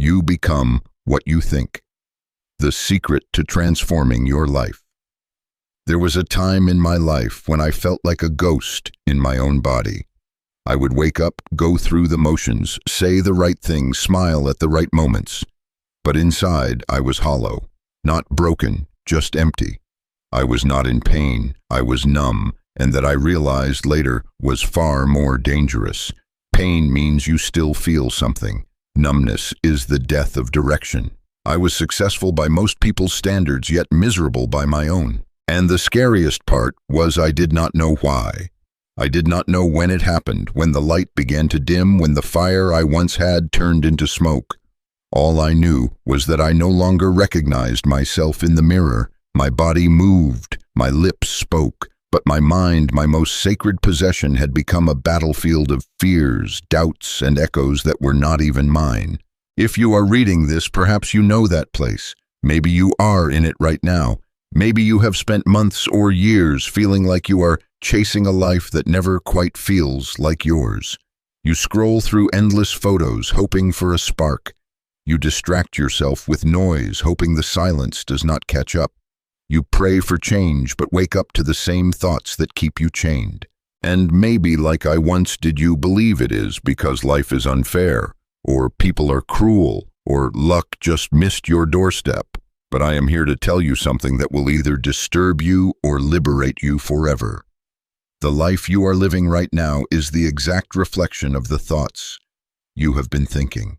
You become what you think. The secret to transforming your life. There was a time in my life when I felt like a ghost in my own body. I would wake up, go through the motions, say the right things, smile at the right moments. But inside, I was hollow, not broken, just empty. I was not in pain, I was numb, and that I realized later was far more dangerous. Pain means you still feel something. Numbness is the death of direction. I was successful by most people's standards, yet miserable by my own. And the scariest part was I did not know why. I did not know when it happened, when the light began to dim, when the fire I once had turned into smoke. All I knew was that I no longer recognized myself in the mirror. My body moved, my lips spoke, but my mind, my most sacred possession, had become a battlefield of fears, doubts, and echoes that were not even mine. If you are reading this, perhaps you know that place. Maybe you are in it right now. Maybe you have spent months or years feeling like you are chasing a life that never quite feels like yours. You scroll through endless photos, hoping for a spark. You distract yourself with noise, hoping the silence does not catch up. You pray for change, but wake up to the same thoughts that keep you chained. And maybe, like I once did, you believe it is because life is unfair, or people are cruel, or luck just missed your doorstep. But I am here to tell you something that will either disturb you or liberate you forever. The life you are living right now is the exact reflection of the thoughts you have been thinking.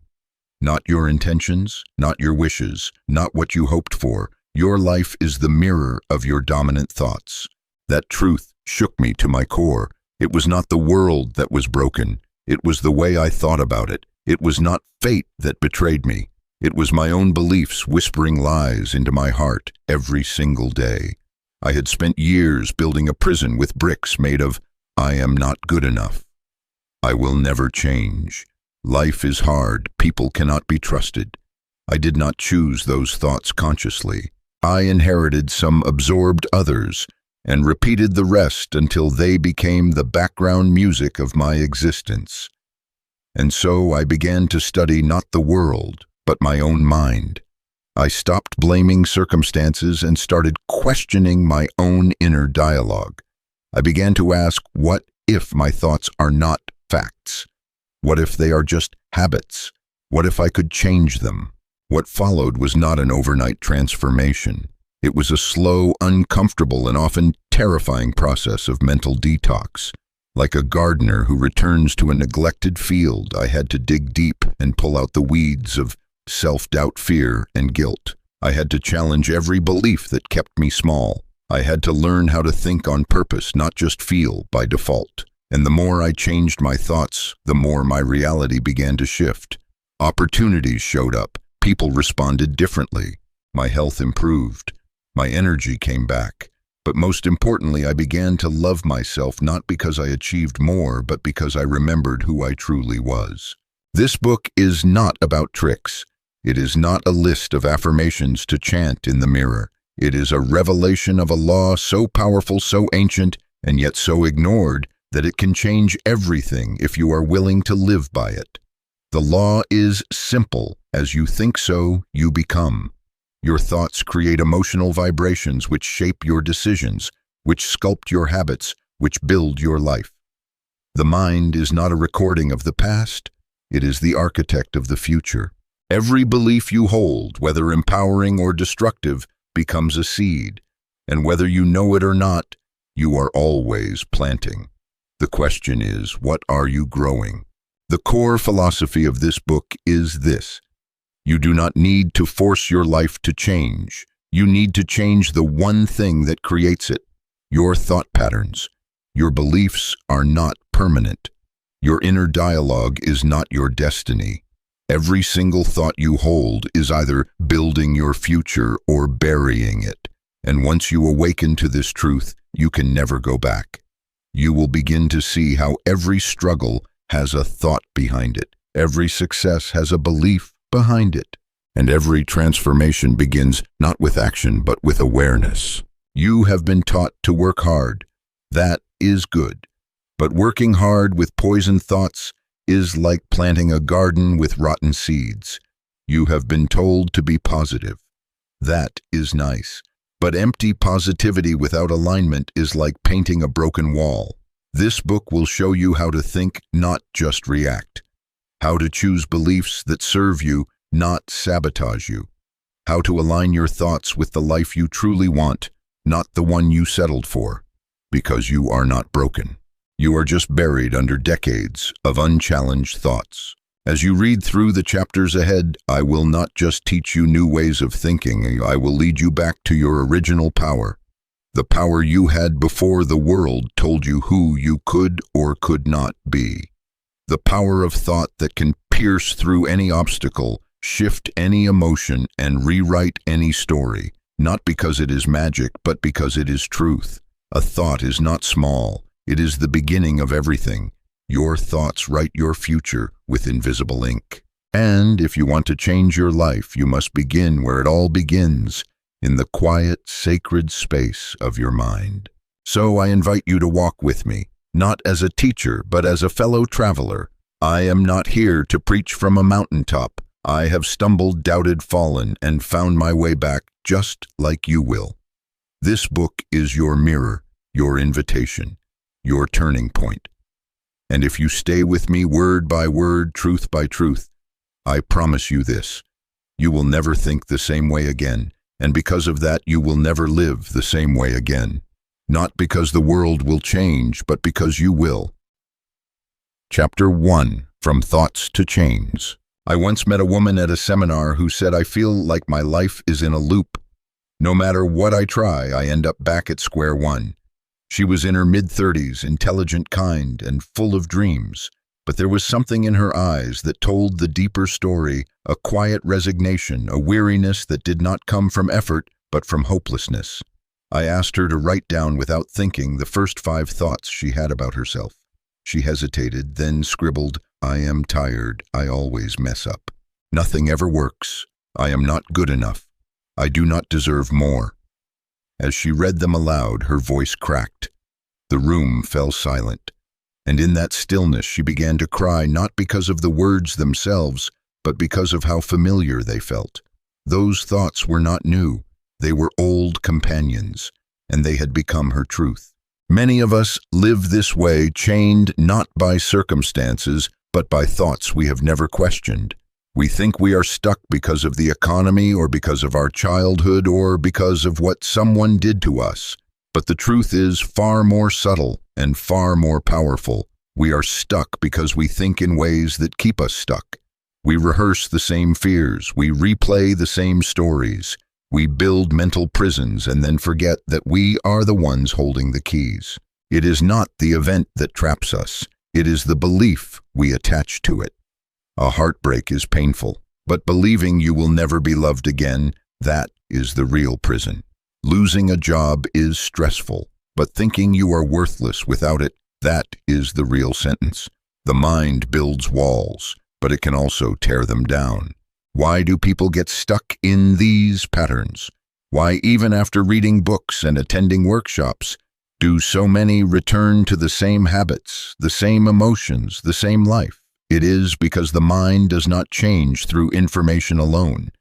Not your intentions, not your wishes, not what you hoped for. Your life is the mirror of your dominant thoughts. That truth shook me to my core. It was not the world that was broken. It was the way I thought about it. It was not fate that betrayed me. It was my own beliefs whispering lies into my heart every single day. I had spent years building a prison with bricks made of, I am not good enough. I will never change. Life is hard. People cannot be trusted. I did not choose those thoughts consciously. I inherited some, absorbed others, and repeated the rest until they became the background music of my existence. And so I began to study not the world, but my own mind. I stopped blaming circumstances and started questioning my own inner dialogue. I began to ask, what if my thoughts are not facts? What if they are just habits? What if I could change them? What followed was not an overnight transformation. It was a slow, uncomfortable, and often terrifying process of mental detox. Like a gardener who returns to a neglected field, I had to dig deep and pull out the weeds of self-doubt, fear, and guilt. I had to challenge every belief that kept me small. I had to learn how to think on purpose, not just feel by default. And the more I changed my thoughts, the more my reality began to shift. Opportunities showed up. People responded differently. My health improved. My energy came back. But most importantly, I began to love myself, not because I achieved more, but because I remembered who I truly was. This book is not about tricks. It is not a list of affirmations to chant in the mirror. It is a revelation of a law so powerful, so ancient, and yet so ignored that it can change everything if you are willing to live by it. The law is simple. As you think so, you become. Your thoughts create emotional vibrations which shape your decisions, which sculpt your habits, which build your life. The mind is not a recording of the past. It is the architect of the future. Every belief you hold, whether empowering or destructive, becomes a seed, and whether you know it or not, you are always planting. The question is, what are you growing? The core philosophy of this book is this: you do not need to force your life to change. You need to change the one thing that creates it: your thought patterns. Your beliefs are not permanent. Your inner dialogue is not your destiny. Every single thought you hold is either building your future or burying it. And once you awaken to this truth, you can never go back. You will begin to see how every struggle has a thought behind it. Every success has a belief behind it. And every transformation begins not with action, but with awareness. You have been taught to work hard. That is good. But working hard with poisoned thoughts is like planting a garden with rotten seeds. You have been told to be positive. That is nice. But empty positivity without alignment is like painting a broken wall. This book will show you how to think, not just react. How to choose beliefs that serve you, not sabotage you. How to align your thoughts with the life you truly want, not the one you settled for. Because you are not broken. You are just buried under decades of unchallenged thoughts. As you read through the chapters ahead, I will not just teach you new ways of thinking, I will lead you back to your original power. The power you had before the world told you who you could or could not be. The power of thought that can pierce through any obstacle, shift any emotion, and rewrite any story, not because it is magic, but because it is truth. A thought is not small. It is the beginning of everything. Your thoughts write your future with invisible ink. And if you want to change your life, you must begin where it all begins, in the quiet, sacred space of your mind. So I invite you to walk with me, not as a teacher, but as a fellow traveler. I am not here to preach from a mountaintop. I have stumbled, doubted, fallen, and found my way back just like you will. This book is your mirror, your invitation, your turning point. And if you stay with me word by word, truth by truth, I promise you this, you will never think the same way again, and because of that you will never live the same way again. Not because the world will change, but because you will. Chapter 1, From Thoughts to Chains. I once met a woman at a seminar who said, I feel like my life is in a loop. No matter what I try, I end up back at square one. She was in her mid-30s, intelligent, kind, and full of dreams. But there was something in her eyes that told the deeper story, a quiet resignation, a weariness that did not come from effort, but from hopelessness. I asked her to write down without thinking the first 5 thoughts she had about herself. She hesitated, then scribbled, I am tired, I always mess up. Nothing ever works. I am not good enough. I do not deserve more. As she read them aloud, her voice cracked. The room fell silent. And in that stillness she began to cry, not because of the words themselves, but because of how familiar they felt. Those thoughts were not new. They were old companions, and they had become her truth. Many of us live this way, chained not by circumstances, but by thoughts we have never questioned. We think we are stuck because of the economy or because of our childhood or because of what someone did to us. But the truth is far more subtle and far more powerful. We are stuck because we think in ways that keep us stuck. We rehearse the same fears. We replay the same stories. We build mental prisons and then forget that we are the ones holding the keys. It is not the event that traps us. It is the belief we attach to it. A heartbreak is painful, but believing you will never be loved again, that is the real prison. Losing a job is stressful, but thinking you are worthless without it, that is the real sentence. The mind builds walls, but it can also tear them down. Why do people get stuck in these patterns? Why, even after reading books and attending workshops, do so many return to the same habits, the same emotions, the same life? It is because the mind does not change through information alone.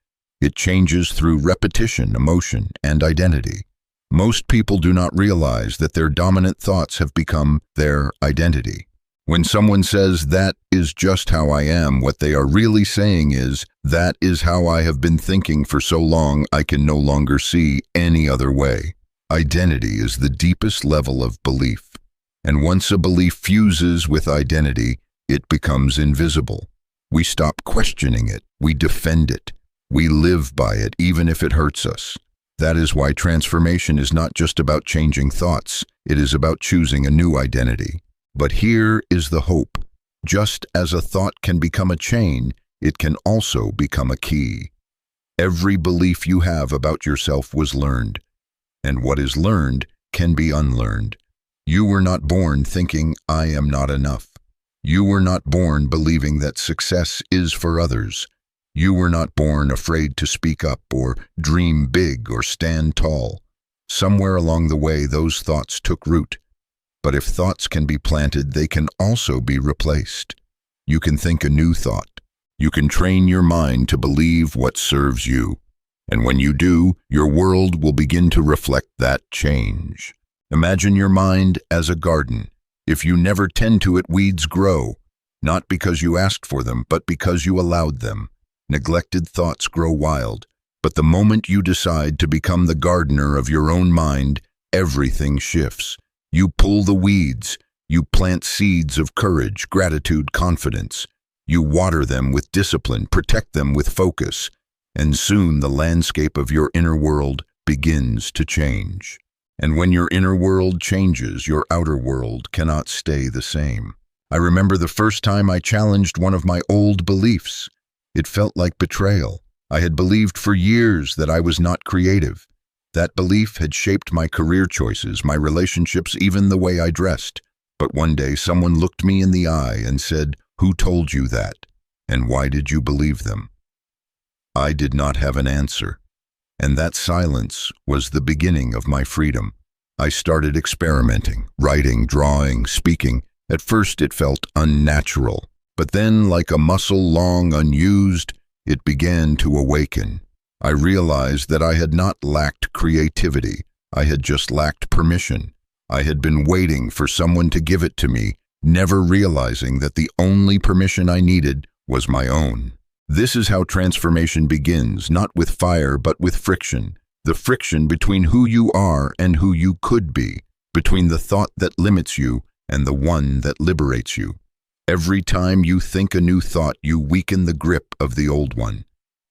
It changes through repetition, emotion, and identity. Most people do not realize that their dominant thoughts have become their identity. When someone says, that is just how I am, what they are really saying is, that is how I have been thinking for so long I can no longer see any other way. Identity is the deepest level of belief. And once a belief fuses with identity, it becomes invisible. We stop questioning it. We defend it. We live by it, even if it hurts us. That is why transformation is not just about changing thoughts. It is about choosing a new identity. But here is the hope. Just as a thought can become a chain, it can also become a key. Every belief you have about yourself was learned, and what is learned can be unlearned. You were not born thinking, I am not enough. You were not born believing that success is for others. You were not born afraid to speak up or dream big or stand tall. Somewhere along the way, those thoughts took root. But if thoughts can be planted, they can also be replaced. You can think a new thought, You can train your mind to believe what serves you. And when you do, your world will begin to reflect that change. Imagine your mind as a garden. If you never tend to it, weeds grow, not because you asked for them, but because you allowed them. Neglected thoughts grow wild, but the moment you decide to become the gardener of your own mind, everything shifts. You pull the weeds, you plant seeds of courage, gratitude, confidence. You water them with discipline, protect them with focus, and soon the landscape of your inner world begins to change. And when your inner world changes, your outer world cannot stay the same. I remember the first time I challenged one of my old beliefs. It felt like betrayal. I had believed for years that I was not creative. That belief had shaped my career choices, my relationships, even the way I dressed. But one day someone looked me in the eye and said, "Who told you that? And why did you believe them?" I did not have an answer. And that silence was the beginning of my freedom. I started experimenting, writing, drawing, speaking. At first it felt unnatural, but then, like a muscle long unused, it began to awaken. I realized that I had not lacked creativity. I had just lacked permission. I had been waiting for someone to give it to me, never realizing that the only permission I needed was my own. This is how transformation begins, not with fire, but with friction. The friction between who you are and who you could be, between the thought that limits you and the one that liberates you. Every time you think a new thought, you weaken the grip of the old one.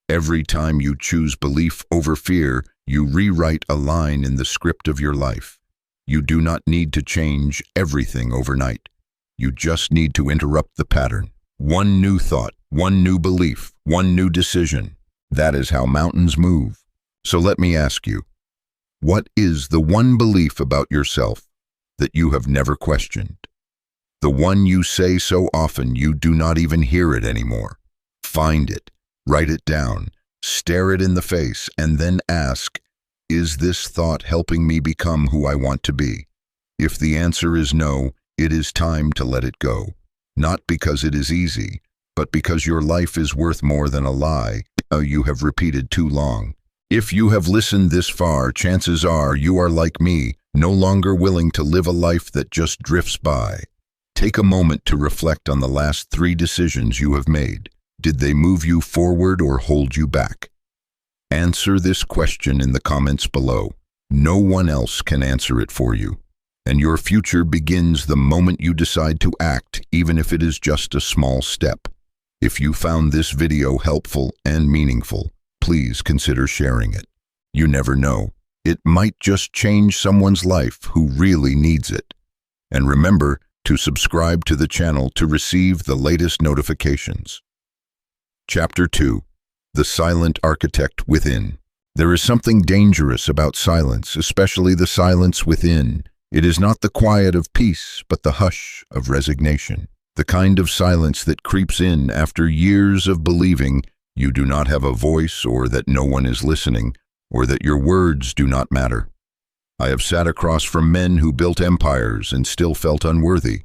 Every time you choose belief over fear, you rewrite a line in the script of your life. You do not need to change everything overnight. You just need to interrupt the pattern. One new thought, one new belief, one new decision. That is how mountains move. So let me ask you, what is the one belief about yourself that you have never questioned? The one you say so often you do not even hear it anymore. Find it, write it down, stare it in the face, and then ask, is this thought helping me become who I want to be? If the answer is no, it is time to let it go. Not because it is easy, but because your life is worth more than a lie you have repeated too long. If you have listened this far, chances are you are like me, no longer willing to live a life that just drifts by. Take a moment to reflect on the last 3 decisions you have made. Did they move you forward or hold you back? Answer this question in the comments below. No one else can answer it for you. And your future begins the moment you decide to act, even if it is just a small step. If you found this video helpful and meaningful, please consider sharing it. You never know. It might just change someone's life who really needs it. And remember to subscribe to the channel to receive the latest notifications. Chapter 2. The Silent Architect Within. There is something dangerous about silence, especially the silence within. It is not the quiet of peace, but the hush of resignation. The kind of silence that creeps in after years of believing you do not have a voice, or that no one is listening, or that your words do not matter. I have sat across from men who built empires and still felt unworthy.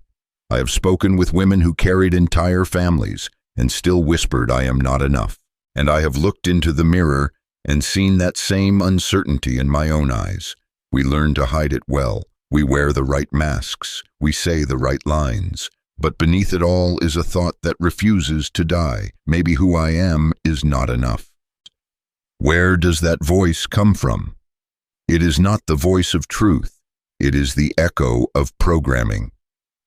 I have spoken with women who carried entire families and still whispered, "I am not enough." And I have looked into the mirror and seen that same uncertainty in my own eyes. We learn to hide it well. We wear the right masks. We say the right lines. But beneath it all is a thought that refuses to die. Maybe who I am is not enough. Where does that voice come from? It is not the voice of truth. It is the echo of programming.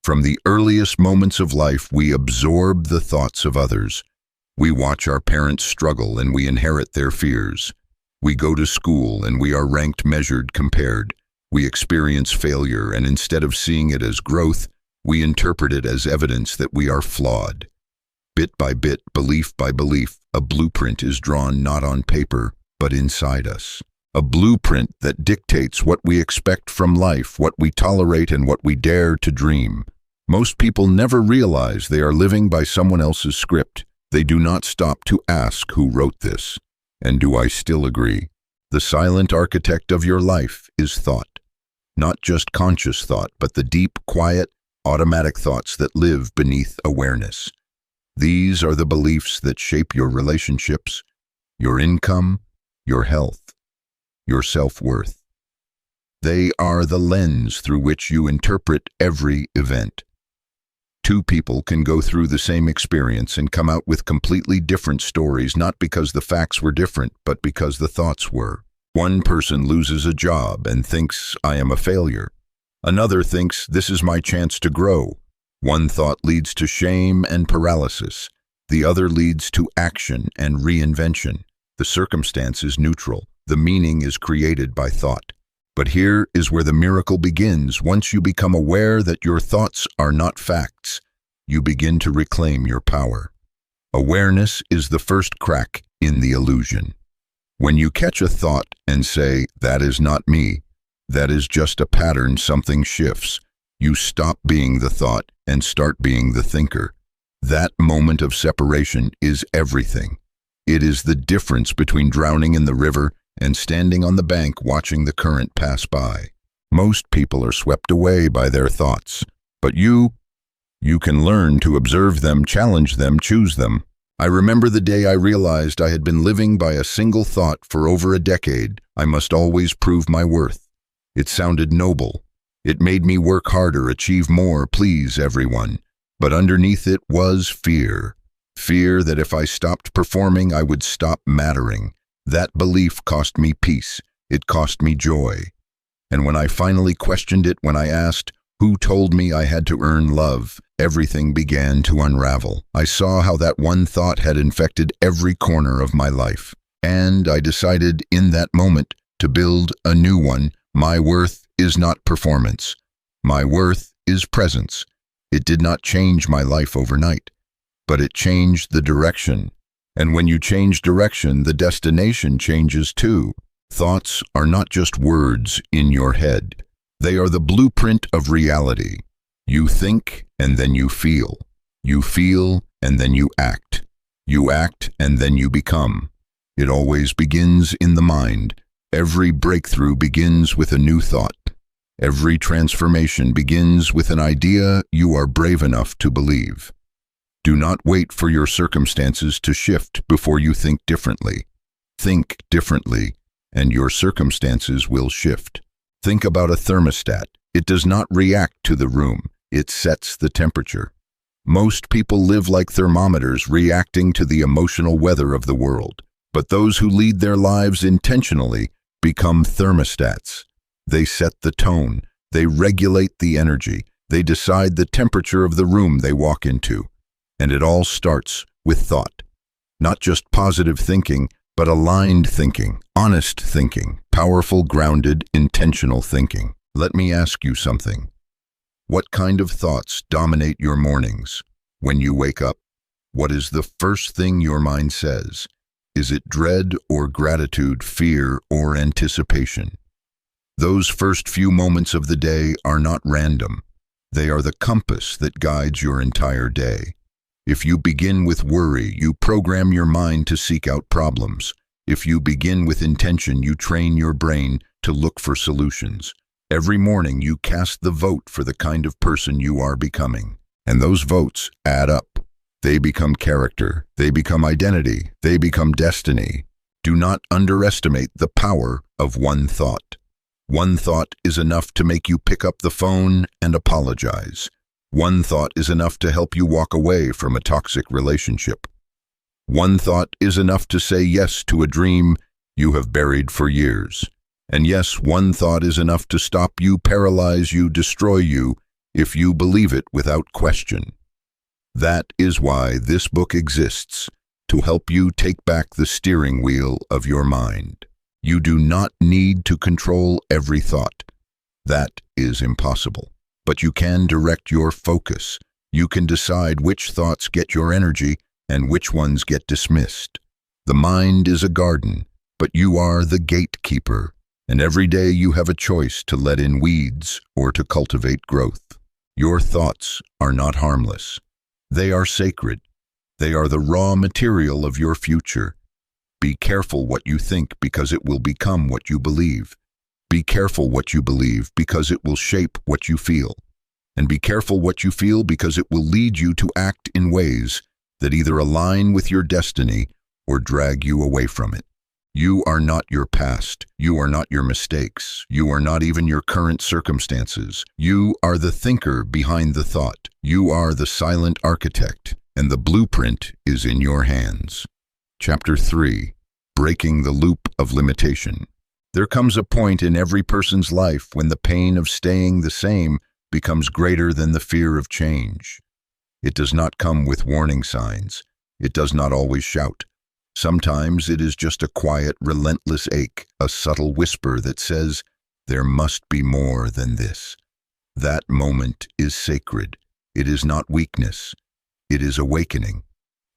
From the earliest moments of life, we absorb the thoughts of others. We watch our parents struggle and we inherit their fears. We go to school and we are ranked, measured, compared. We experience failure, and instead of seeing it as growth, we interpret it as evidence that we are flawed. Bit by bit, belief by belief, a blueprint is drawn not on paper, but inside us. A blueprint that dictates what we expect from life, what we tolerate, and what we dare to dream. Most people never realize they are living by someone else's script. They do not stop to ask who wrote this. And do I still agree? The silent architect of your life is thought. Not just conscious thought, but the deep, quiet, automatic thoughts that live beneath awareness. These are the beliefs that shape your relationships, your income, your health, your self-worth. They are the lens through which you interpret every event. Two people can go through the same experience and come out with completely different stories, not because the facts were different, but because the thoughts were. One person loses a job and thinks, "I am a failure." Another thinks, "This is my chance to grow." One thought leads to shame and paralysis. The other leads to action and reinvention. The circumstance is neutral. The meaning is created by thought. But here is where the miracle begins. Once you become aware that your thoughts are not facts, you begin to reclaim your power. Awareness is the first crack in the illusion. When you catch a thought and say, "That is not me, that is just a pattern," something shifts. You stop being the thought and start being the thinker. That moment of separation is everything. It is the difference between drowning in the river and standing on the bank watching the current pass by. Most people are swept away by their thoughts, but you can learn to observe them, challenge them, choose them. I remember the day I realized I had been living by a single thought for over a decade. I must always prove my worth. It sounded noble. It made me work harder, achieve more, please everyone. But underneath it was fear. Fear that if I stopped performing, I would stop mattering. That belief cost me peace. It cost me joy. And when I finally questioned it, when I asked, "Who told me I had to earn love?" everything began to unravel. I saw how that one thought had infected every corner of my life. And I decided in that moment to build a new one. My worth is not performance. My worth is presence. It did not change my life overnight, but it changed the direction. And when you change direction, the destination changes too. Thoughts are not just words in your head. They are the blueprint of reality. You think and then you feel. You feel and then you act. You act and then you become. It always begins in the mind. Every breakthrough begins with a new thought. Every transformation begins with an idea you are brave enough to believe. Do not wait for your circumstances to shift before you think differently. Think differently, and your circumstances will shift. Think about a thermostat. It does not react to the room. It sets the temperature. Most people live like thermometers, reacting to the emotional weather of the world. But those who lead their lives intentionally become thermostats. They set the tone. They regulate the energy. They decide the temperature of the room they walk into. And it all starts with thought. Not just positive thinking, but aligned thinking, honest thinking, powerful, grounded, intentional thinking. Let me ask you something. What kind of thoughts dominate your mornings? When you wake up, what is the first thing your mind says? Is it dread or gratitude, fear or anticipation? Those first few moments of the day are not random. They are the compass that guides your entire day. If you begin with worry, you program your mind to seek out problems. If you begin with intention, you train your brain to look for solutions. Every morning you cast the vote for the kind of person you are becoming. And those votes add up. They become character. They become identity. They become destiny. Do not underestimate the power of one thought. One thought is enough to make you pick up the phone and apologize. One thought is enough to help you walk away from a toxic relationship. One thought is enough to say yes to a dream you have buried for years. And yes, one thought is enough to stop you, paralyze you, destroy you, if you believe it without question. That is why this book exists, to help you take back the steering wheel of your mind. You do not need to control every thought. That is impossible. But you can direct your focus. You can decide which thoughts get your energy and which ones get dismissed. The mind is a garden, but you are the gatekeeper. And every day you have a choice to let in weeds or to cultivate growth. Your thoughts are not harmless. They are sacred. They are the raw material of your future. Be careful what you think, because it will become what you believe. Be careful what you believe, because it will shape what you feel. And be careful what you feel, because it will lead you to act in ways that either align with your destiny or drag you away from it. You are not your past. You are not your mistakes. You are not even your current circumstances. You are the thinker behind the thought. You are the silent architect, and the blueprint is in your hands. Chapter 3. Breaking the Loop of Limitation. There comes a point in every person's life when the pain of staying the same becomes greater than the fear of change. It does not come with warning signs. It does not always shout. Sometimes it is just a quiet, relentless ache, a subtle whisper that says, "There must be more than this." That moment is sacred. It is not weakness. It is awakening.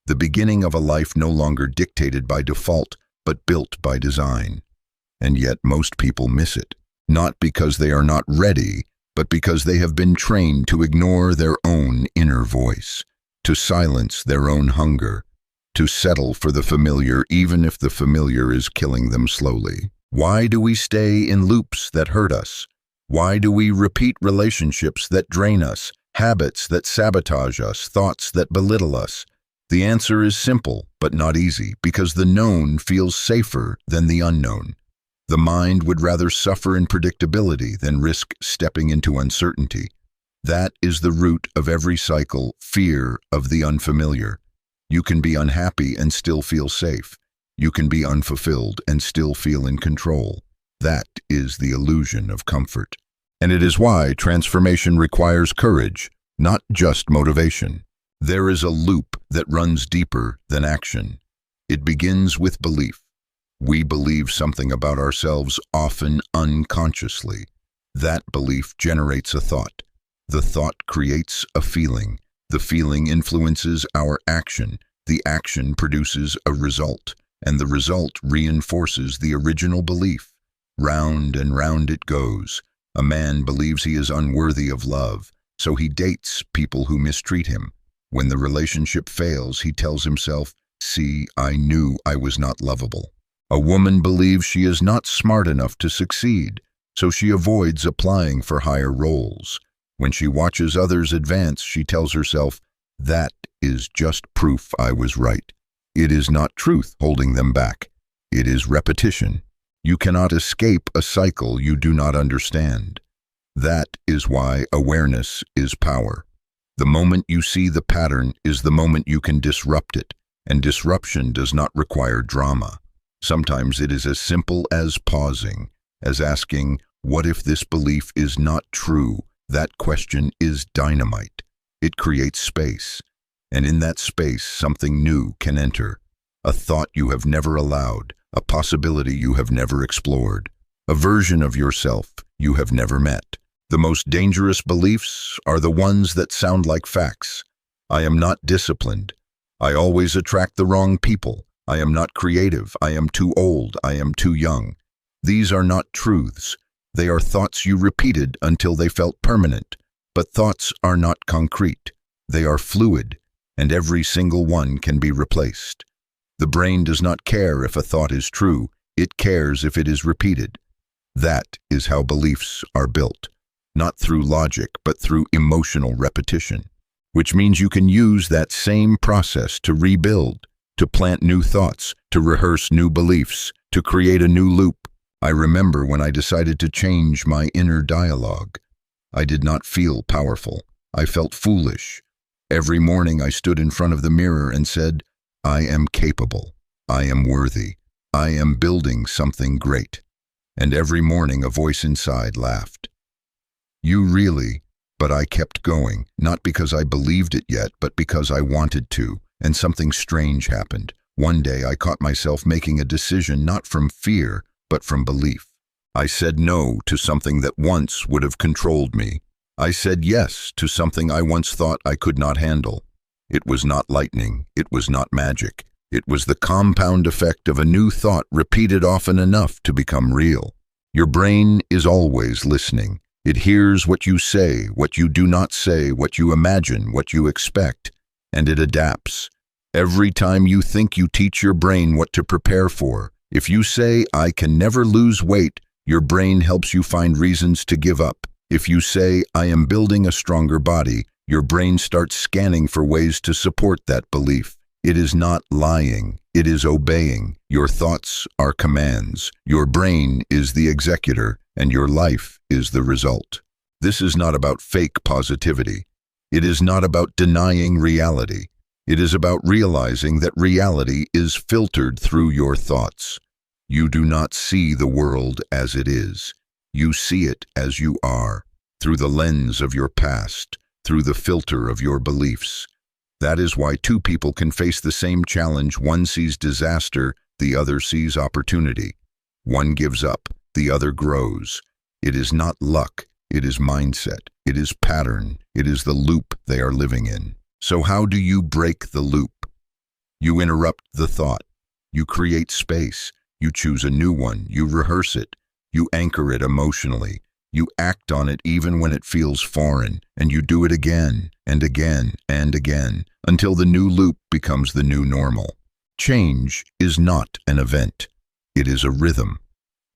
The beginning of a life no longer dictated by default, but built by design. And yet most people miss it, not because they are not ready, but because they have been trained to ignore their own inner voice, to silence their own hunger, to settle for the familiar even if the familiar is killing them slowly. Why do we stay in loops that hurt us? Why do we repeat relationships that drain us, habits that sabotage us, thoughts that belittle us? The answer is simple, but not easy, because the known feels safer than the unknown. The mind would rather suffer in predictability than risk stepping into uncertainty. That is the root of every cycle, fear of the unfamiliar. You can be unhappy and still feel safe. You can be unfulfilled and still feel in control. That is the illusion of comfort. And it is why transformation requires courage, not just motivation. There is a loop that runs deeper than action. It begins with belief. We believe something about ourselves, often unconsciously. That belief generates a thought. The thought creates a feeling. The feeling influences our action. The action produces a result, and the result reinforces the original belief. Round and round it goes. A man believes he is unworthy of love, so he dates people who mistreat him. When the relationship fails, he tells himself, "See, I knew I was not lovable." A woman believes she is not smart enough to succeed, so she avoids applying for higher roles. When she watches others advance, she tells herself, "That is just proof I was right." It is not truth holding them back. It is repetition. You cannot escape a cycle you do not understand. That is why awareness is power. The moment you see the pattern is the moment you can disrupt it, and disruption does not require drama. Sometimes it is as simple as pausing, as asking, "What if this belief is not true?" That question is dynamite. It creates space, and in that space something new can enter. A thought you have never allowed, a possibility you have never explored, a version of yourself you have never met. The most dangerous beliefs are the ones that sound like facts. I am not disciplined. I always attract the wrong people. I am not creative. I am too old. I am too young. These are not truths. They are thoughts you repeated until they felt permanent. But thoughts are not concrete. They are fluid, and every single one can be replaced. The brain does not care if a thought is true. It cares if it is repeated. That is how beliefs are built. Not through logic, but through emotional repetition, which means you can use that same process to rebuild, to plant new thoughts, to rehearse new beliefs, to create a new loop. I remember when I decided to change my inner dialogue. I did not feel powerful. I felt foolish. Every morning I stood in front of the mirror and said, "I am capable. I am worthy. I am building something great." And every morning a voice inside laughed. "You really," but I kept going, not because I believed it yet, but because I wanted to, and something strange happened. One day I caught myself making a decision not from fear, but from belief. I said no to something that once would have controlled me. I said yes to something I once thought I could not handle. It was not lightning, it was not magic. It was the compound effect of a new thought repeated often enough to become real. Your brain is always listening. It hears what you say, what you do not say, what you imagine, what you expect, and it adapts. Every time you think you teach your brain what to prepare for. If you say, "I can never lose weight," your brain helps you find reasons to give up. If you say, "I am building a stronger body," your brain starts scanning for ways to support that belief. It is not lying, it is obeying. Your thoughts are commands. Your brain is the executor, and your life is the result. This is not about fake positivity. It is not about denying reality. It is about realizing that reality is filtered through your thoughts. You do not see the world as it is. You see it as you are, through the lens of your past, through the filter of your beliefs. That is why two people can face the same challenge. One sees disaster, the other sees opportunity. One gives up, the other grows. It is not luck, it is mindset, it is pattern, it is the loop they are living in. So how do you break the loop? You interrupt the thought. You create space. You choose a new one. You rehearse it. You anchor it emotionally. You act on it even when it feels foreign, and you do it again and again and again until the new loop becomes the new normal. Change is not an event. It is a rhythm,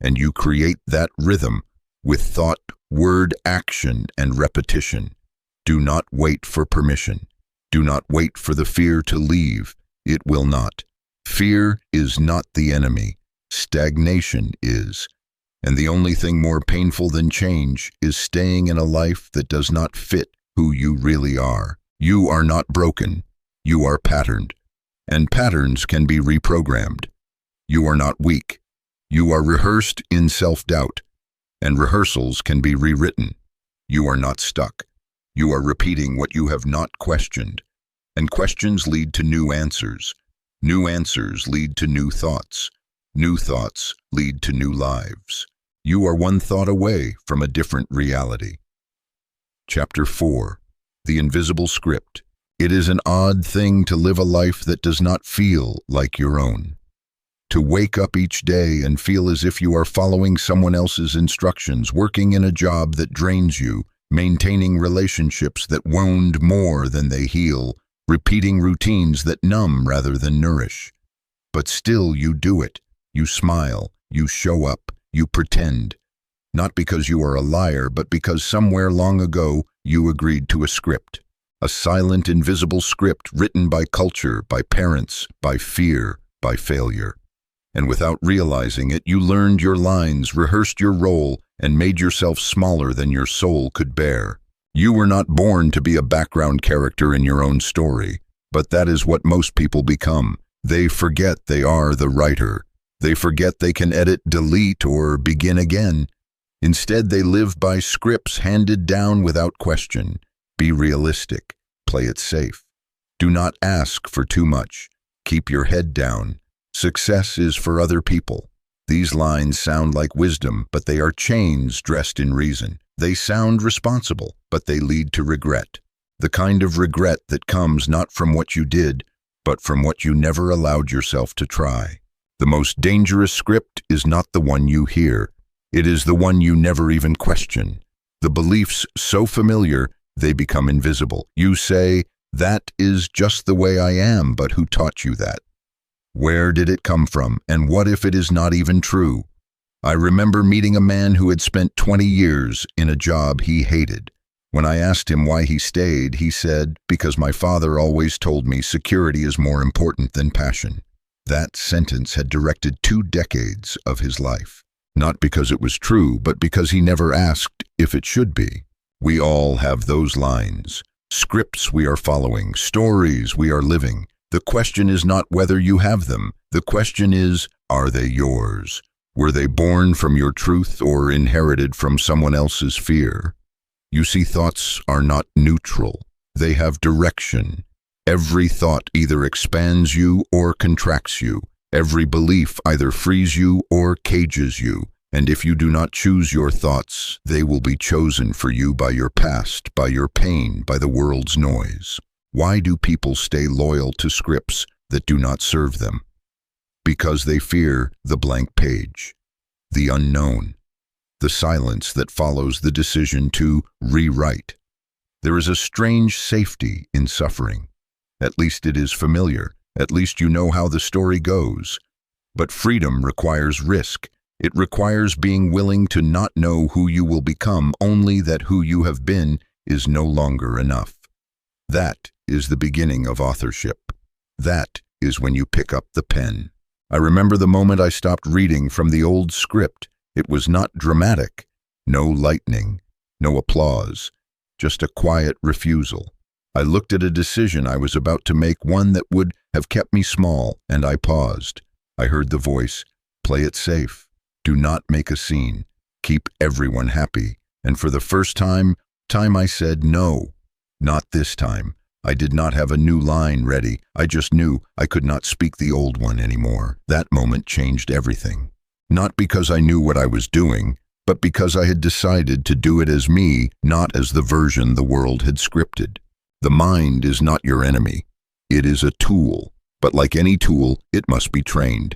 and you create that rhythm with thought, word, action, and repetition. Do not wait for permission. Do not wait for the fear to leave. It will not. Fear is not the enemy. Stagnation is. And the only thing more painful than change is staying in a life that does not fit who you really are. You are not broken. You are patterned. And patterns can be reprogrammed. You are not weak. You are rehearsed in self-doubt. And rehearsals can be rewritten. You are not stuck. You are repeating what you have not questioned. And questions lead to new answers. New answers lead to new thoughts. New thoughts lead to new lives. You are one thought away from a different reality. Chapter 4. The Invisible Script. It is an odd thing to live a life that does not feel like your own. To wake up each day and feel as if you are following someone else's instructions, working in a job that drains you, maintaining relationships that wound more than they heal, repeating routines that numb rather than nourish. But still you do it. You smile, you show up, you pretend. Not because you are a liar, but because somewhere long ago you agreed to a script. A silent, invisible script written by culture, by parents, by fear, by failure. And without realizing it, you learned your lines, rehearsed your role, and made yourself smaller than your soul could bear. You were not born to be a background character in your own story, but that is what most people become. They forget they are the writer. They forget they can edit, delete, or begin again. Instead, they live by scripts handed down without question. Be realistic. Play it safe. Do not ask for too much. Keep your head down. Success is for other people. These lines sound like wisdom, but they are chains dressed in reason. They sound responsible, but they lead to regret. The kind of regret that comes not from what you did, but from what you never allowed yourself to try. The most dangerous script is not the one you hear. It is the one you never even question. The beliefs so familiar, they become invisible. You say, "That is just the way I am," but who taught you that? Where did it come from, and what if it is not even true? I remember meeting a man who had spent 20 years in a job he hated. When I asked him why he stayed, he said, "Because my father always told me security is more important than passion." That sentence had directed 2 decades of his life. Not because it was true, but because he never asked if it should be. We all have those lines. Scripts we are following, stories we are living. The question is not whether you have them. The question is, are they yours? Were they born from your truth or inherited from someone else's fear? You see, thoughts are not neutral. They have direction. Every thought either expands you or contracts you. Every belief either frees you or cages you. And if you do not choose your thoughts, they will be chosen for you by your past, by your pain, by the world's noise. Why do people stay loyal to scripts that do not serve them? Because they fear the blank page, the unknown, the silence that follows the decision to rewrite. There is a strange safety in suffering. At least it is familiar. At least you know how the story goes. But freedom requires risk. It requires being willing to not know who you will become, only that who you have been is no longer enough. That is the beginning of authorship. That is when you pick up the pen. I remember the moment I stopped reading from the old script. It was not dramatic. No lightning, no applause, just a quiet refusal. I looked at a decision I was about to make, one that would have kept me small, and I paused. I heard the voice, "Play it safe. Do not make a scene. Keep everyone happy." And for the first time I said no. Not this time. I did not have a new line ready. I just knew I could not speak the old one anymore. That moment changed everything. Not because I knew what I was doing, but because I had decided to do it as me, not as the version the world had scripted. The mind is not your enemy. It is a tool, but like any tool, it must be trained.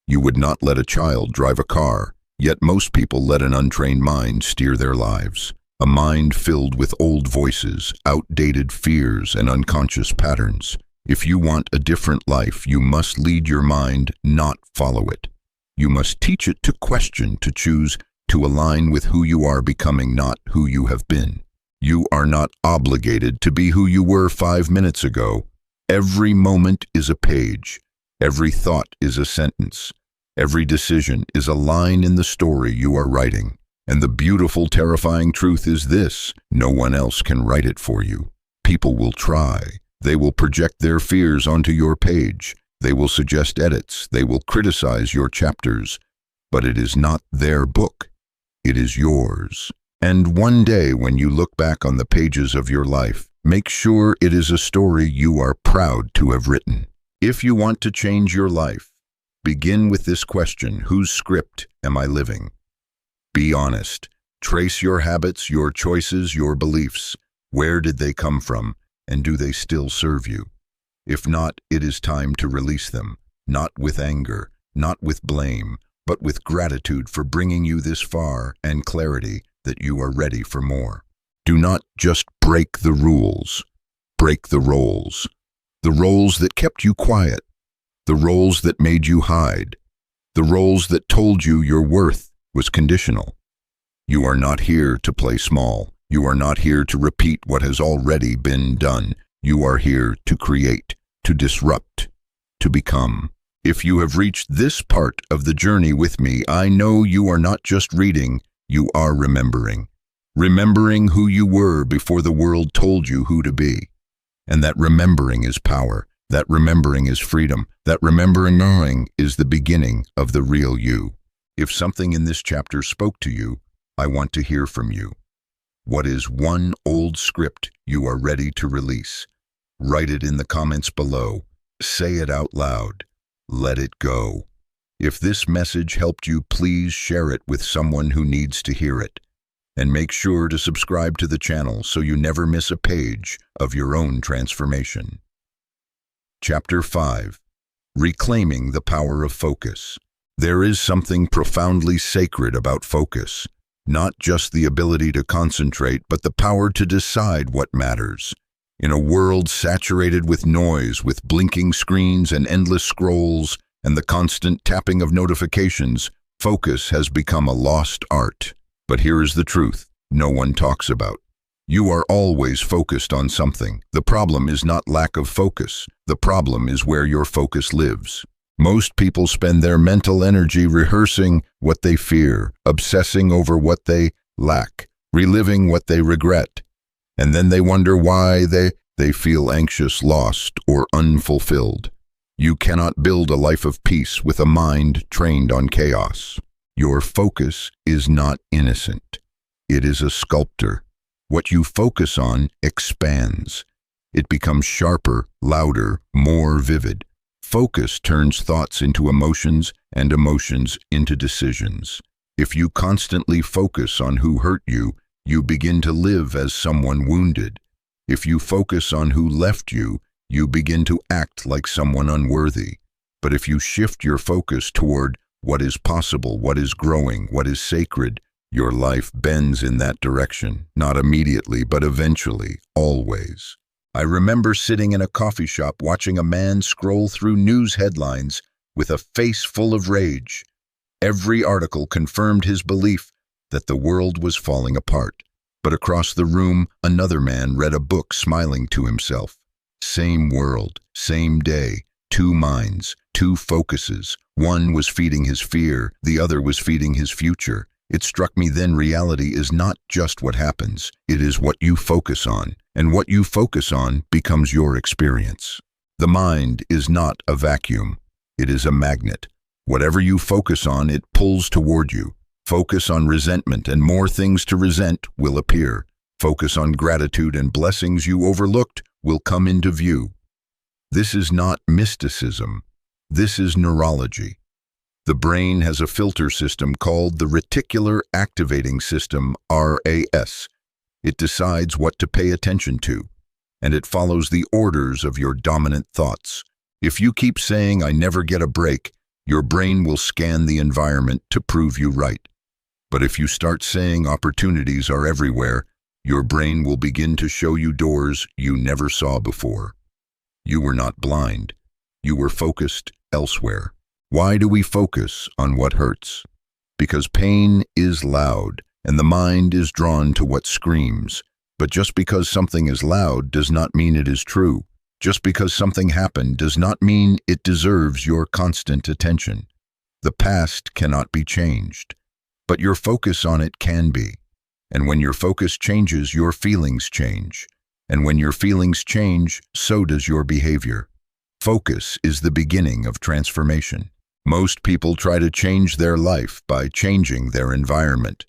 You would not let a child drive a car, yet most people let an untrained mind steer their lives. A mind filled with old voices, outdated fears, and unconscious patterns. If you want a different life, you must lead your mind, not follow it. You must teach it to question, to choose, to align with who you are becoming, not who you have been. You are not obligated to be who you were 5 minutes ago. Every moment is a page. Every thought is a sentence. Every decision is a line in the story you are writing. And the beautiful, terrifying truth is this: no one else can write it for you. People will try. They will project their fears onto your page. They will suggest edits. They will criticize your chapters. But it is not their book. It is yours. And one day when you look back on the pages of your life, make sure it is a story you are proud to have written. If you want to change your life, begin with this question: whose script am I living? Be honest. Trace your habits, your choices, your beliefs. Where did they come from, and do they still serve you? If not, it is time to release them, not with anger, not with blame, but with gratitude for bringing you this far and clarity that you are ready for more. Do not just break the rules. Break the roles. The roles that kept you quiet. The roles that made you hide. The roles that told you your worth was conditional. You are not here to play small. You are not here to repeat what has already been done. You are here to create, to disrupt, to become. If you have reached this part of the journey with me, I know you are not just reading, you are remembering. Remembering who you were before the world told you who to be. And that remembering is power. That remembering is freedom. That remembering is the beginning of the real you. If something in this chapter spoke to you, I want to hear from you. What is one old script you are ready to release? Write it in the comments below. Say it out loud. Let it go. If this message helped you, please share it with someone who needs to hear it. And make sure to subscribe to the channel so you never miss a page of your own transformation. Chapter 5. Reclaiming the Power of Focus. There is something profoundly sacred about focus. Not just the ability to concentrate, but the power to decide what matters. In a world saturated with noise, with blinking screens and endless scrolls, and the constant tapping of notifications, focus has become a lost art. But here is the truth no one talks about. You are always focused on something. The problem is not lack of focus. The problem is where your focus lives. Most people spend their mental energy rehearsing what they fear, obsessing over what they lack, reliving what they regret. And then they wonder why they feel anxious, lost, or unfulfilled. You cannot build a life of peace with a mind trained on chaos. Your focus is not innocent. It is a sculptor. What you focus on expands. It becomes sharper, louder, more vivid. Focus turns thoughts into emotions and emotions into decisions. If you constantly focus on who hurt you, you begin to live as someone wounded. If you focus on who left you, you begin to act like someone unworthy. But if you shift your focus toward what is possible, what is growing, what is sacred, your life bends in that direction, not immediately, but eventually, always. I remember sitting in a coffee shop watching a man scroll through news headlines with a face full of rage. Every article confirmed his belief that the world was falling apart. But across the room, another man read a book smiling to himself. Same world, same day, two minds, two focuses. One was feeding his fear, the other was feeding his future. It struck me then reality is not just what happens, it is what you focus on, and what you focus on becomes your experience. The mind is not a vacuum, it is a magnet. Whatever you focus on, it pulls toward you. Focus on resentment and more things to resent will appear. Focus on gratitude and blessings you overlooked will come into view. This is not mysticism, this is neurology. The brain has a filter system called the reticular activating system, RAS. It decides what to pay attention to, and it follows the orders of your dominant thoughts. If you keep saying, "I never get a break," your brain will scan the environment to prove you right. But if you start saying opportunities are everywhere, your brain will begin to show you doors you never saw before. You were not blind. You were focused elsewhere. Why do we focus on what hurts? Because pain is loud, and the mind is drawn to what screams. But just because something is loud does not mean it is true. Just because something happened does not mean it deserves your constant attention. The past cannot be changed, but your focus on it can be. And when your focus changes, your feelings change. And when your feelings change, so does your behavior. Focus is the beginning of transformation. Most people try to change their life by changing their environment.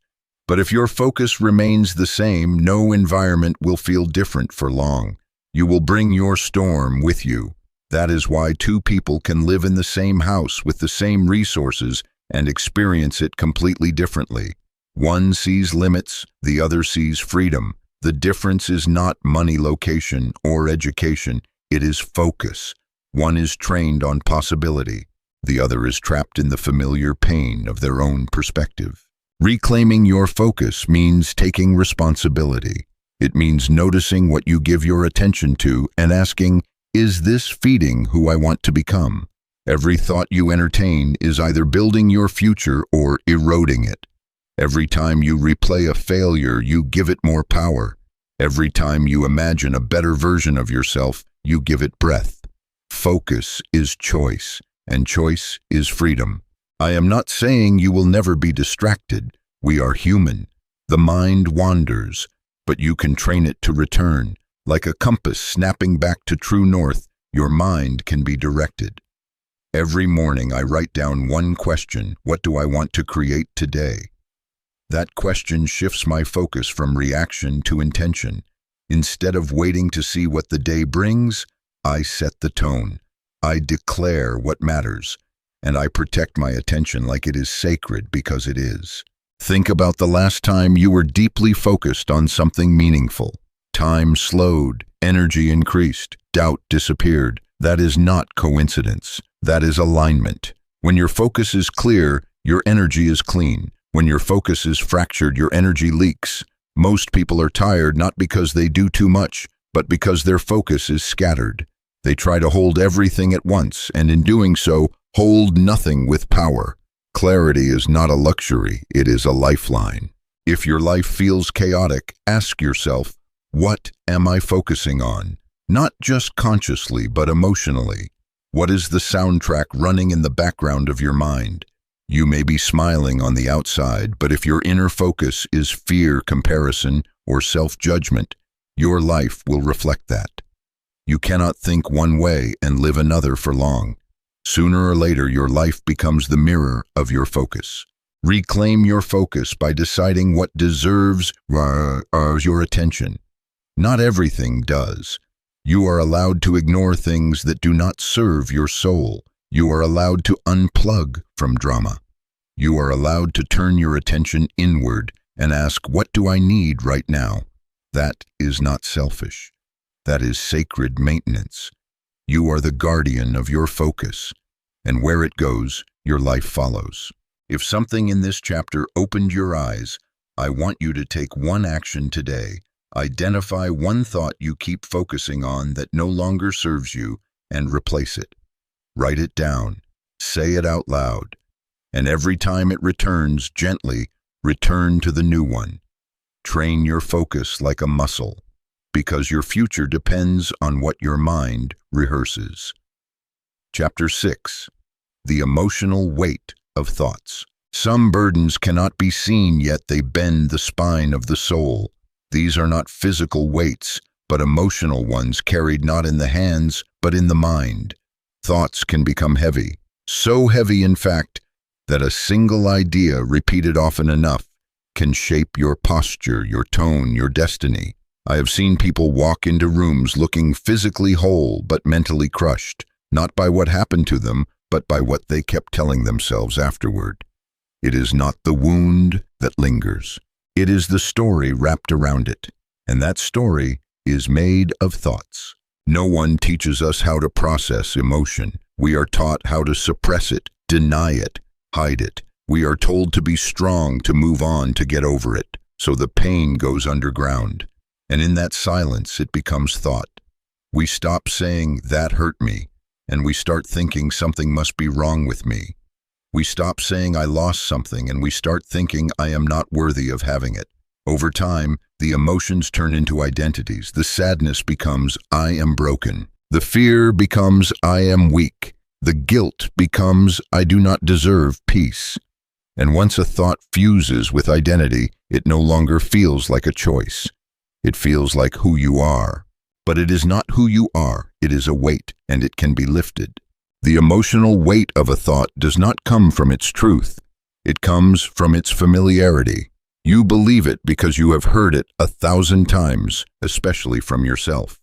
But if your focus remains the same, no environment will feel different for long. You will bring your storm with you. That is why two people can live in the same house with the same resources and experience it completely differently. One sees limits, the other sees freedom. The difference is not money, location, or education. It is focus. One is trained on possibility. The other is trapped in the familiar pain of their own perspective. Reclaiming your focus means taking responsibility. It means noticing what you give your attention to and asking, is this feeding who I want to become? Every thought you entertain is either building your future or eroding it. Every time you replay a failure, you give it more power. Every time you imagine a better version of yourself, you give it breath. Focus is choice, and choice is freedom. I am not saying you will never be distracted. We are human. The mind wanders, but you can train it to return. Like a compass snapping back to true north, your mind can be directed. Every morning I write down one question: what do I want to create today? That question shifts my focus from reaction to intention. Instead of waiting to see what the day brings, I set the tone. I declare what matters, and I protect my attention like it is sacred because it is. Think about the last time you were deeply focused on something meaningful. Time slowed, energy increased, doubt disappeared. That is not coincidence. That is alignment. When your focus is clear, your energy is clean. When your focus is fractured, your energy leaks. Most people are tired not because they do too much, but because their focus is scattered. They try to hold everything at once, and in doing so, hold nothing with power. Clarity is not a luxury, it is a lifeline. If your life feels chaotic, ask yourself, what am I focusing on? Not just consciously, but emotionally. What is the soundtrack running in the background of your mind? You may be smiling on the outside, but if your inner focus is fear, comparison, or self-judgment, your life will reflect that. You cannot think one way and live another for long. Sooner or later, your life becomes the mirror of your focus. Reclaim your focus by deciding what deserves your attention. Not everything does. You are allowed to ignore things that do not serve your soul. You are allowed to unplug from drama. You are allowed to turn your attention inward and ask, what do I need right now? That is not selfish. That is sacred maintenance. You are the guardian of your focus, and where it goes, your life follows. If something in this chapter opened your eyes, I want you to take one action today. Identify one thought you keep focusing on that no longer serves you and replace it. Write it down. Say it out loud. And every time it returns, gently return to the new one. Train your focus like a muscle, because your future depends on what your mind rehearses. Chapter 6. The emotional weight of thoughts. Some burdens cannot be seen, yet they bend the spine of the soul. These are not physical weights, but emotional ones carried not in the hands, but in the mind. Thoughts can become heavy, so heavy in fact, that a single idea repeated often enough can shape your posture, your tone, your destiny. I have seen people walk into rooms looking physically whole but mentally crushed, not by what happened to them, but by what they kept telling themselves afterward. It is not the wound that lingers. It is the story wrapped around it, and that story is made of thoughts. No one teaches us how to process emotion. We are taught how to suppress it, deny it, hide it. We are told to be strong, to move on, to get over it, so the pain goes underground. And in that silence, it becomes thought. We stop saying, "That hurt me," and we start thinking something must be wrong with me. We stop saying, "I lost something," and we start thinking, "I am not worthy of having it." Over time, the emotions turn into identities. The sadness becomes, "I am broken." The fear becomes, "I am weak." The guilt becomes, "I do not deserve peace." And once a thought fuses with identity, it no longer feels like a choice. It feels like who you are. But it is not who you are. It is a weight, and it can be lifted. The emotional weight of a thought does not come from its truth. It comes from its familiarity. You believe it because you have heard it 1,000 times, especially from yourself.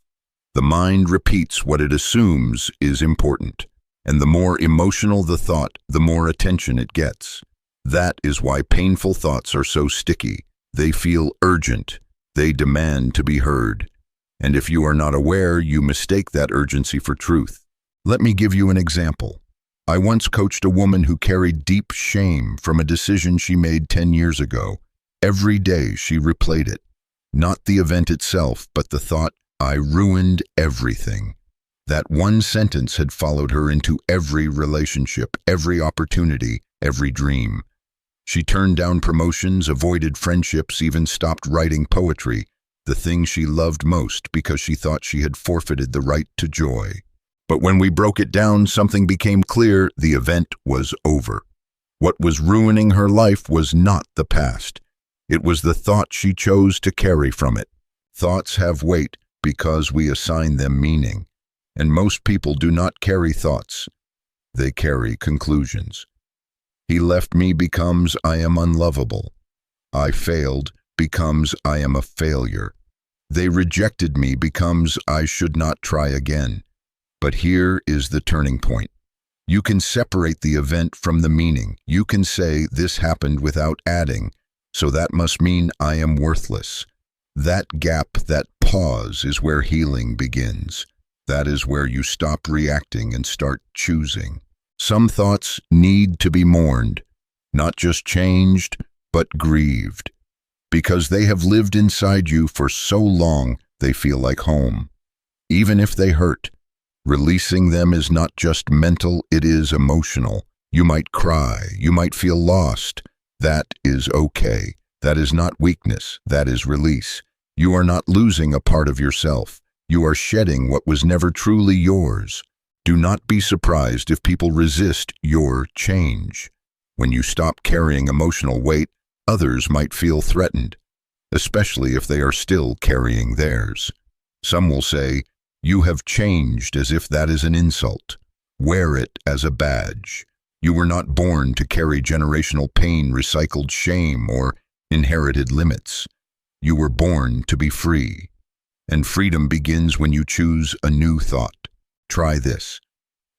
The mind repeats what it assumes is important, and the more emotional the thought, the more attention it gets. That is why painful thoughts are so sticky. They feel urgent. They demand to be heard. And if you are not aware, you mistake that urgency for truth. Let me give you an example. I once coached a woman who carried deep shame from a decision she made 10 years ago. Every day she replayed it. Not the event itself, but the thought, "I ruined everything." That one sentence had followed her into every relationship, every opportunity, every dream. She turned down promotions, avoided friendships, even stopped writing poetry, the thing she loved most, because she thought she had forfeited the right to joy. But when we broke it down, something became clear. The event was over. What was ruining her life was not the past. It was the thought she chose to carry from it. Thoughts have weight because we assign them meaning. And most people do not carry thoughts. They carry conclusions. "He left me" becomes "I am unlovable." "I failed" becomes "I am a failure." "They rejected me" becomes "I should not try again." But here is the turning point. You can separate the event from the meaning. You can say, "This happened," without adding, "so that must mean I am worthless." That gap, that pause, is where healing begins. That is where you stop reacting and start choosing. Some thoughts need to be mourned, not just changed, but grieved. Because they have lived inside you for so long, they feel like home. Even if they hurt, releasing them is not just mental, it is emotional. You might cry, you might feel lost. That is okay. That is not weakness, that is release. You are not losing a part of yourself. You are shedding what was never truly yours. Do not be surprised if people resist your change. When you stop carrying emotional weight, others might feel threatened, especially if they are still carrying theirs. Some will say, "You have changed," as if that is an insult. Wear it as a badge. You were not born to carry generational pain, recycled shame, or inherited limits. You were born to be free. And freedom begins when you choose a new thought. Try this.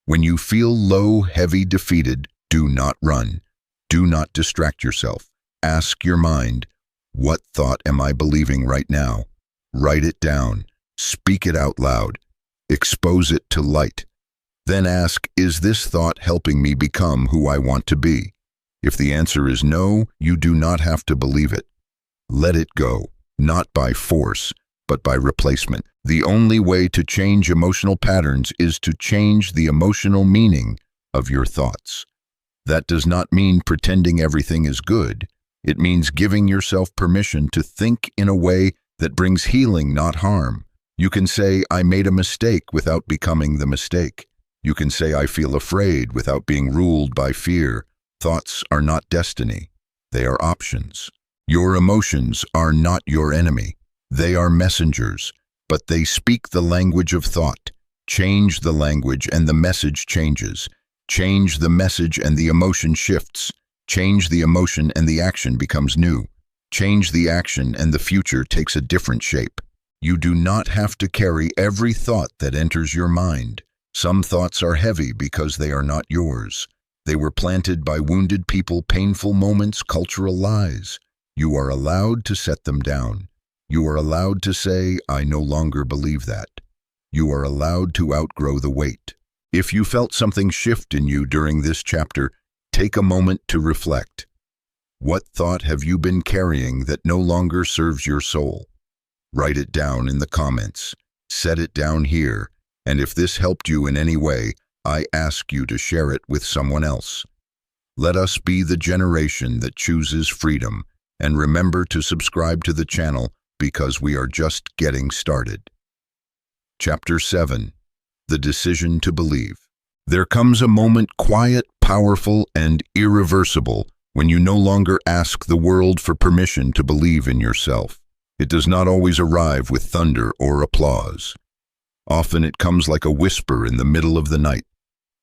When you feel low, heavy, defeated, do not run. Do not distract yourself. Ask your mind, "What thought am I believing right now?" Write it down. Speak it out loud. Expose it to light. Then ask, "Is this thought helping me become who I want to be?" If the answer is no, you do not have to believe it. Let it go, not by force, but by replacement. The only way to change emotional patterns is to change the emotional meaning of your thoughts. That does not mean pretending everything is good. It means giving yourself permission to think in a way that brings healing, not harm. You can say, I made a mistake without becoming the mistake. You can say, I feel afraid without being ruled by fear. Thoughts are not destiny. They are options. Your emotions are not your enemy. They are messengers, but they speak the language of thought. Change the language and the message changes. Change the message and the emotion shifts. Change the emotion and the action becomes new. Change the action and the future takes a different shape. You do not have to carry every thought that enters your mind. Some thoughts are heavy because they are not yours. They were planted by wounded people, painful moments, cultural lies. You are allowed to set them down. You are allowed to say, I no longer believe that. You are allowed to outgrow the weight. If you felt something shift in you during this chapter, take a moment to reflect. What thought have you been carrying that no longer serves your soul? Write it down in the comments. Set it down here. And if this helped you in any way, I ask you to share it with someone else. Let us be the generation that chooses freedom, and remember to subscribe to the channel because we are just getting started. Chapter 7. The Decision to Believe. There comes a moment quiet, powerful, and irreversible when you no longer ask the world for permission to believe in yourself. It does not always arrive with thunder or applause. Often it comes like a whisper in the middle of the night.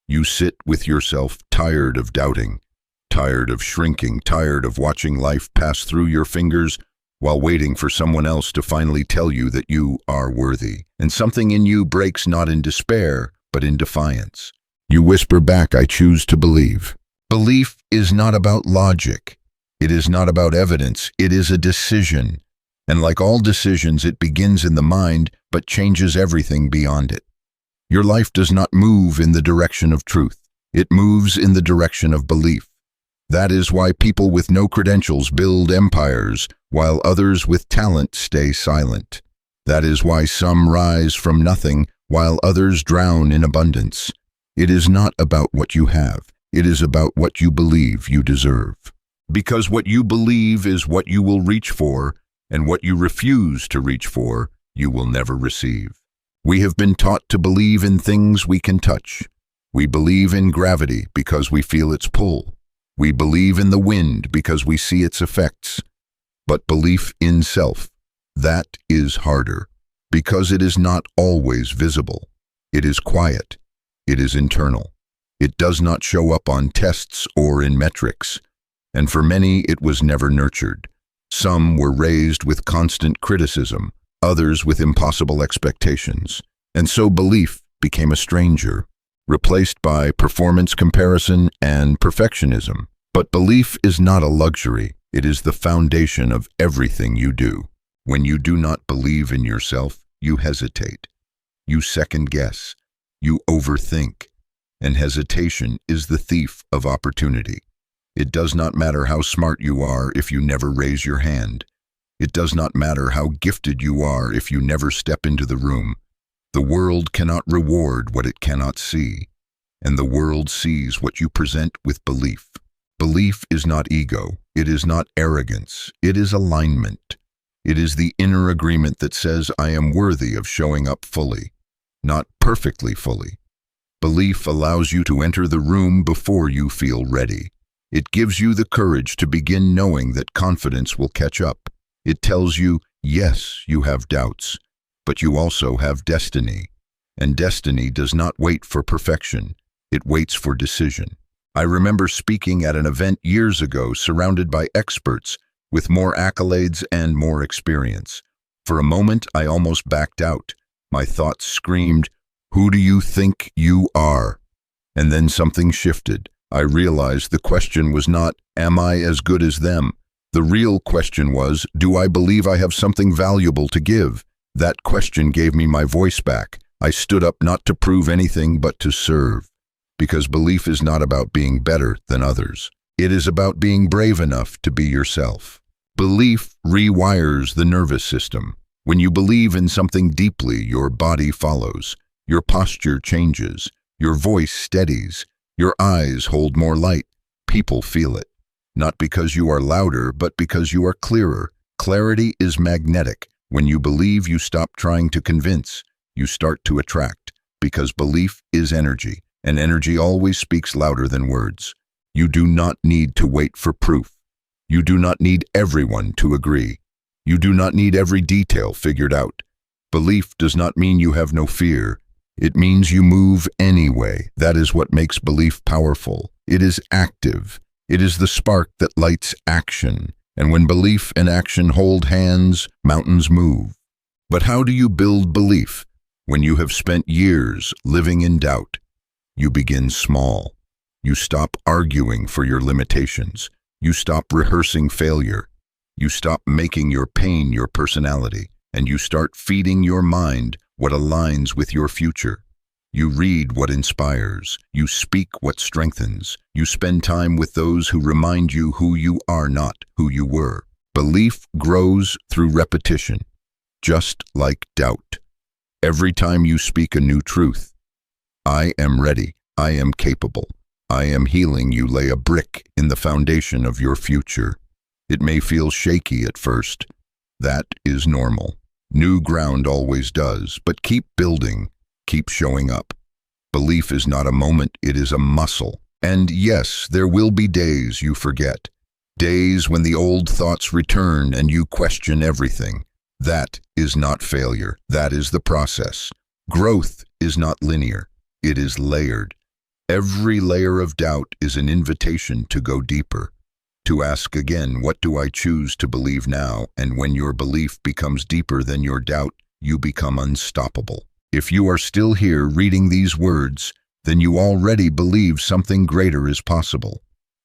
You sit with yourself, tired of doubting, tired of shrinking, tired of watching life pass through your fingers while waiting for someone else to finally tell you that you are worthy. And something in you breaks not in despair, but in defiance. You whisper back, I choose to believe. Belief is not about logic. It is not about evidence. It is a decision. And like all decisions, it begins in the mind, but changes everything beyond it. Your life does not move in the direction of truth. It moves in the direction of belief. That is why people with no credentials build empires, while others with talent stay silent. That is why some rise from nothing, while others drown in abundance. It is not about what you have. It is about what you believe you deserve. Because what you believe is what you will reach for, and what you refuse to reach for, you will never receive. We have been taught to believe in things we can touch. We believe in gravity because we feel its pull. We believe in the wind because we see its effects. But belief in self, that is harder, because it is not always visible. It is quiet. It is internal. It does not show up on tests or in metrics. And for many, it was never nurtured. Some were raised with constant criticism, others with impossible expectations. And so belief became a stranger, replaced by performance comparison and perfectionism. But belief is not a luxury. It is the foundation of everything you do. When you do not believe in yourself, you hesitate. You second guess. You overthink. And hesitation is the thief of opportunity. It does not matter how smart you are if you never raise your hand. It does not matter how gifted you are if you never step into the room. The world cannot reward what it cannot see, and the world sees what you present with belief. Belief is not ego. It is not arrogance. It is alignment. It is the inner agreement that says, I am worthy of showing up fully, not perfectly fully. Belief allows you to enter the room before you feel ready. It gives you the courage to begin knowing that confidence will catch up. It tells you, yes, you have doubts, but you also have destiny. And destiny does not wait for perfection. It waits for decision. I remember speaking at an event years ago surrounded by experts with more accolades and more experience. For a moment, I almost backed out. My thoughts screamed, who do you think you are? And then something shifted. I realized the question was not, am I as good as them? The real question was, do I believe I have something valuable to give? That question gave me my voice back. I stood up not to prove anything but to serve. Because belief is not about being better than others. It is about being brave enough to be yourself. Belief rewires the nervous system. When you believe in something deeply, your body follows. Your posture changes. Your voice steadies. Your eyes hold more light. People feel it. not because you are louder, but because you are clearer. Clarity is magnetic. When you believe, you stop trying to convince. You start to attract, because belief is energy, and energy always speaks louder than words. You do not need to wait for proof. You do not need everyone to agree. You do not need every detail figured out. Belief does not mean you have no fear. It means you move anyway. That is what makes belief powerful. It is active. It is the spark that lights action. And when belief and action hold hands, mountains move. But how do you build belief? When you have spent years living in doubt, you begin small. You stop arguing for your limitations. You stop rehearsing failure. You stop making your pain your personality, and you start feeding your mind what aligns with your future. You read what inspires. You speak what strengthens. You spend time with those who remind you who you are, not who you were. Belief grows through repetition, just like doubt. Every time you speak a new truth, I am ready, I am capable, I am healing, you lay a brick in the foundation of your future. It may feel shaky at first. That is normal. New ground always does, but keep building, keep showing up. Belief is not a moment, it is a muscle. And yes, there will be days you forget. Days when the old thoughts return and you question everything. That is not failure, that is the process. Growth is not linear, it is layered. Every layer of doubt is an invitation to go deeper. To ask again, what do I choose to believe now? And when your belief becomes deeper than your doubt, you become unstoppable. If you are still here reading these words, then you already believe something greater is possible.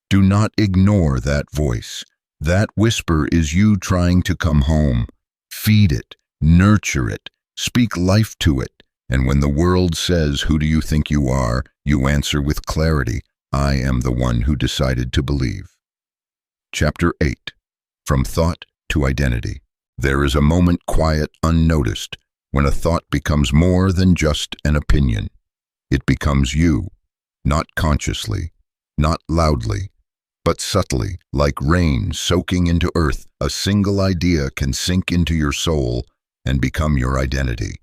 Do not ignore that voice. That whisper is you trying to come home. Feed it, nurture it, speak life to it. And when the world says, who do you think you are? You answer with clarity, I am the one who decided to believe. Chapter 8. From Thought to Identity. There is a moment quiet, unnoticed, when a thought becomes more than just an opinion. It becomes you, not consciously, not loudly, but subtly, like rain soaking into earth. A single idea can sink into your soul and become your identity.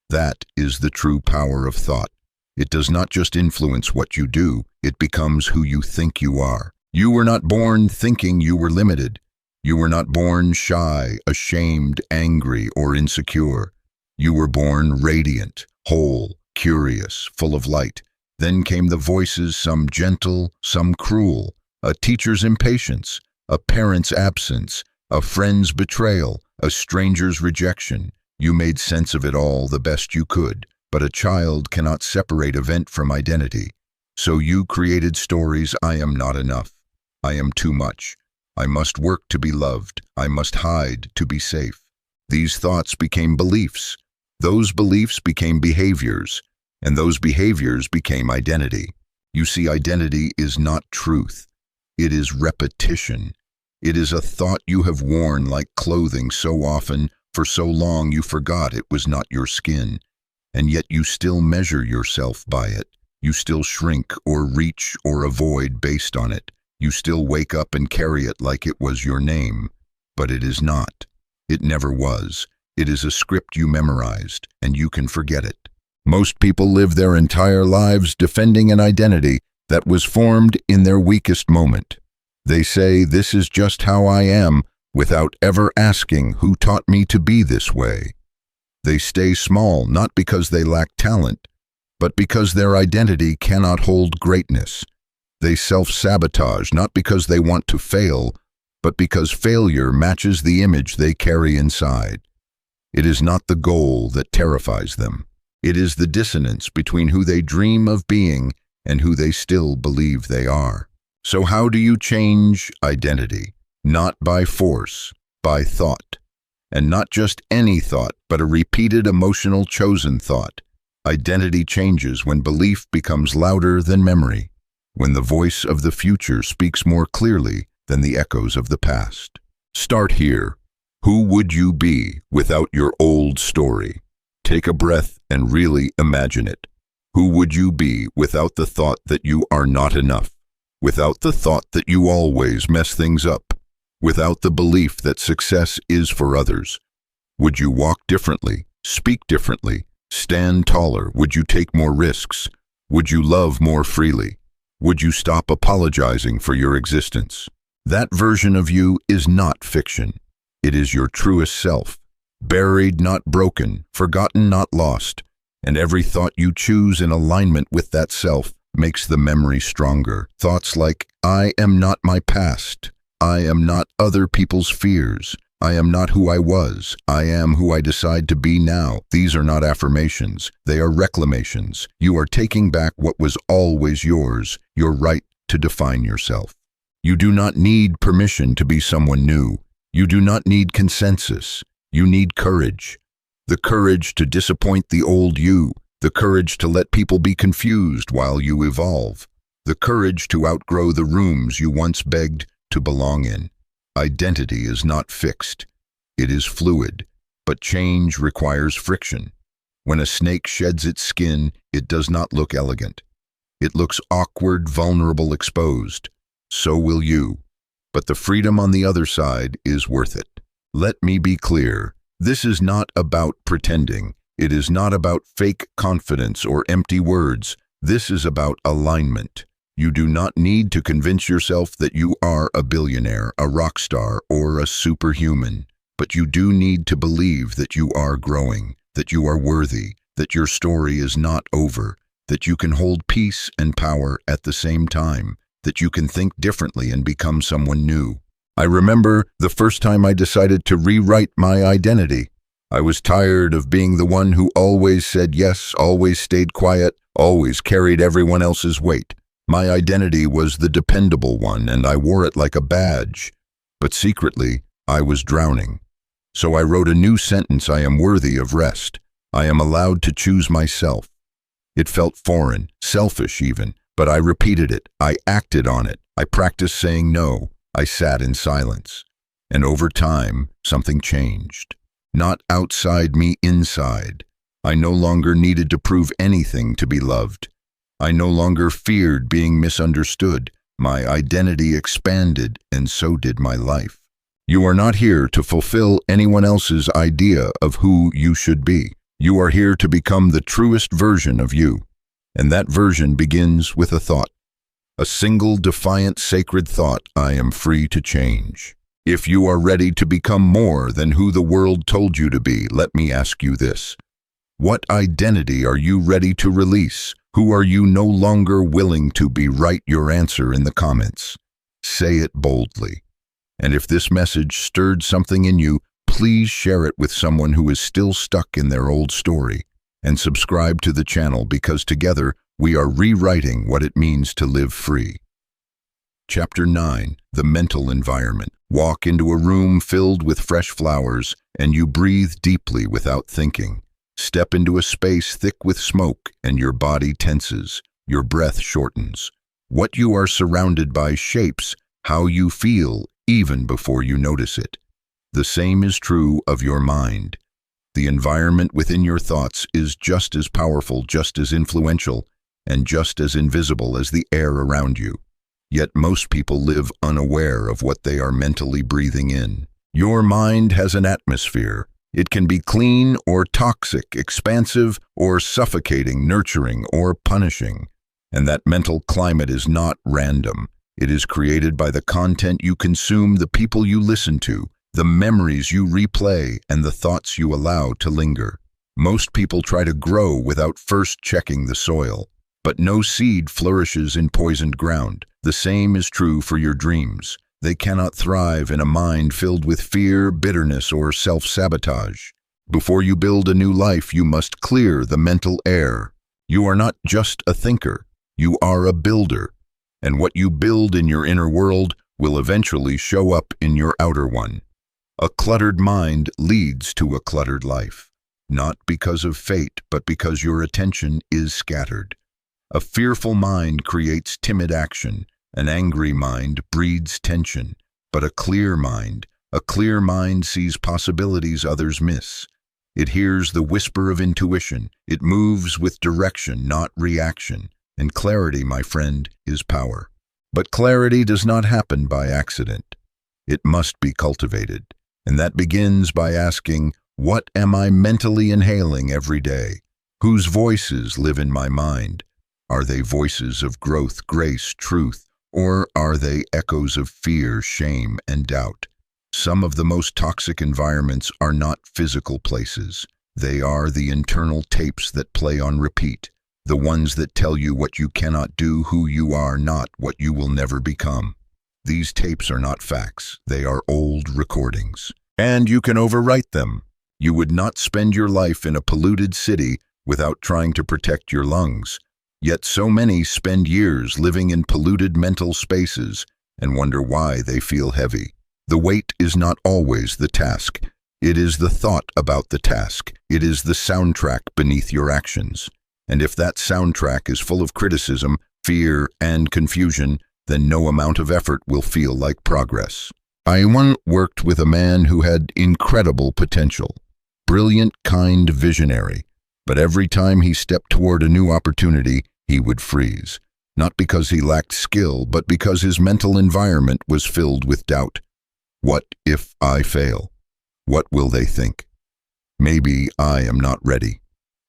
That is the true power of thought. It does not just influence what you do, it becomes who you think you are. You were not born thinking you were limited. You were not born shy, ashamed, angry, or insecure. You were born radiant, whole, curious, full of light. Then came the voices, some gentle, some cruel, a teacher's impatience, a parent's absence, a friend's betrayal, a stranger's rejection. You made sense of it all the best you could, but a child cannot separate event from identity. So you created stories, I am not enough. I am too much. I must work to be loved. I must hide to be safe. These thoughts became beliefs. Those beliefs became behaviors, and those behaviors became identity. You see, identity is not truth. It is repetition. It is a thought you have worn like clothing so often, for so long you forgot it was not your skin. And yet you still measure yourself by it. You still shrink or reach or avoid based on it. You still wake up and carry it like it was your name. But it is not. It never was. It is a script you memorized, and you can forget it. Most people live their entire lives defending an identity that was formed in their weakest moment. They say, this is just how I am, without ever asking who taught me to be this way. They stay small, not because they lack talent, but because their identity cannot hold greatness. They self-sabotage, not because they want to fail, but because failure matches the image they carry inside. It is not the goal that terrifies them. It is the dissonance between who they dream of being and who they still believe they are. So how do you change identity? Not by force, by thought. And not just any thought, but a repeated emotional chosen thought. Identity changes when belief becomes louder than memory, when the voice of the future speaks more clearly than the echoes of the past. Start here. Who would you be without your old story? Take a breath and really imagine it. Who would you be without the thought that you are not enough? without the thought that you always mess things up, without the belief that success is for others? Would you walk differently, speak differently, stand taller? Would you take more risks? Would you love more freely? Would you stop apologizing for your existence? That version of you is not fiction. It is your truest self, buried, not broken, forgotten, not lost. And every thought you choose in alignment with that self makes the memory stronger. Thoughts like, I am not my past. I am not other people's fears. I am not who I was. I am who I decide to be now. These are not affirmations. They are reclamations. You are taking back what was always yours, your right to define yourself. You do not need permission to be someone new. You do not need consensus. You need courage. The courage to disappoint the old you. The courage to let people be confused while you evolve. The courage to outgrow the rooms you once begged to belong in. Identity is not fixed. It is fluid, but change requires friction. When a snake sheds its skin, it does not look elegant. It looks awkward, vulnerable, exposed. So will you. But the freedom on the other side is worth it. Let me be clear. This is not about pretending. It is not about fake confidence or empty words. This is about alignment. You do not need to convince yourself that you are a billionaire, a rock star, or a superhuman. But you do need to believe that you are growing, that you are worthy, that your story is not over, that you can hold peace and power at the same time, that you can think differently and become someone new. I remember the first time I decided to rewrite my identity. I was tired of being the one who always said yes, always stayed quiet, always carried everyone else's weight. My identity was the dependable one, and I wore it like a badge. But secretly, I was drowning. So I wrote a new sentence: I am worthy of rest. I am allowed to choose myself. It felt foreign, selfish even, but I repeated it. I acted on it. I practiced saying no. I sat in silence. And over time, something changed. Not outside me, inside. I no longer needed to prove anything to be loved. I no longer feared being misunderstood. My identity expanded, and so did my life. You are not here to fulfill anyone else's idea of who you should be. You are here to become the truest version of you. And that version begins with a thought. A single, defiant, sacred thought: I am free to change. If you are ready to become more than who the world told you to be, let me ask you this. What identity are you ready to release? Who are you no longer willing to be? Write your answer in the comments. Say it boldly. And if this message stirred something in you, please share it with someone who is still stuck in their old story. And subscribe to the channel, because together we are rewriting what it means to live free. Chapter 9. The mental environment. Walk into a room filled with fresh flowers, and you breathe deeply without thinking. Step into a space thick with smoke, and your body tenses, your breath shortens. What you are surrounded by shapes how you feel even before you notice it. The same is true of your mind. The environment within your thoughts is just as powerful, just as influential, and just as invisible as the air around you. Yet most people live unaware of what they are mentally breathing in. Your mind has an atmosphere. It can be clean or toxic, expansive or suffocating, nurturing or punishing. And that mental climate is not random. It is created by the content you consume, the people you listen to, the memories you replay, and the thoughts you allow to linger. Most people try to grow without first checking the soil. But no seed flourishes in poisoned ground. The same is true for your dreams. They cannot thrive in a mind filled with fear, bitterness, or self-sabotage. Before you build a new life, you must clear the mental air. You are not just a thinker. You are a builder. And what you build in your inner world will eventually show up in your outer one. A cluttered mind leads to a cluttered life. Not because of fate, but because your attention is scattered. A fearful mind creates timid action. An angry mind breeds tension. But a clear mind sees possibilities others miss. It hears the whisper of intuition. It moves with direction, not reaction. And clarity, my friend, is power. But clarity does not happen by accident. It must be cultivated, and that begins by asking, what am I mentally inhaling every day? Whose voices live in my mind? Are they voices of growth, grace, truth, or are they echoes of fear, shame, and doubt? Some of the most toxic environments are not physical places. They are the internal tapes that play on repeat, the ones that tell you what you cannot do, who you are not, what you will never become. These tapes are not facts. They are old recordings. And you can overwrite them. You would not spend your life in a polluted city without trying to protect your lungs. Yet so many spend years living in polluted mental spaces and wonder why they feel heavy. The weight is not always the task. It is the thought about the task. It is the soundtrack beneath your actions. And if that soundtrack is full of criticism, fear, and confusion, then no amount of effort will feel like progress. I once worked with a man who had incredible potential. Brilliant, kind visionary. But every time he stepped toward a new opportunity, he would freeze. Not because he lacked skill, but because his mental environment was filled with doubt. What if I fail? What will they think? Maybe I am not ready.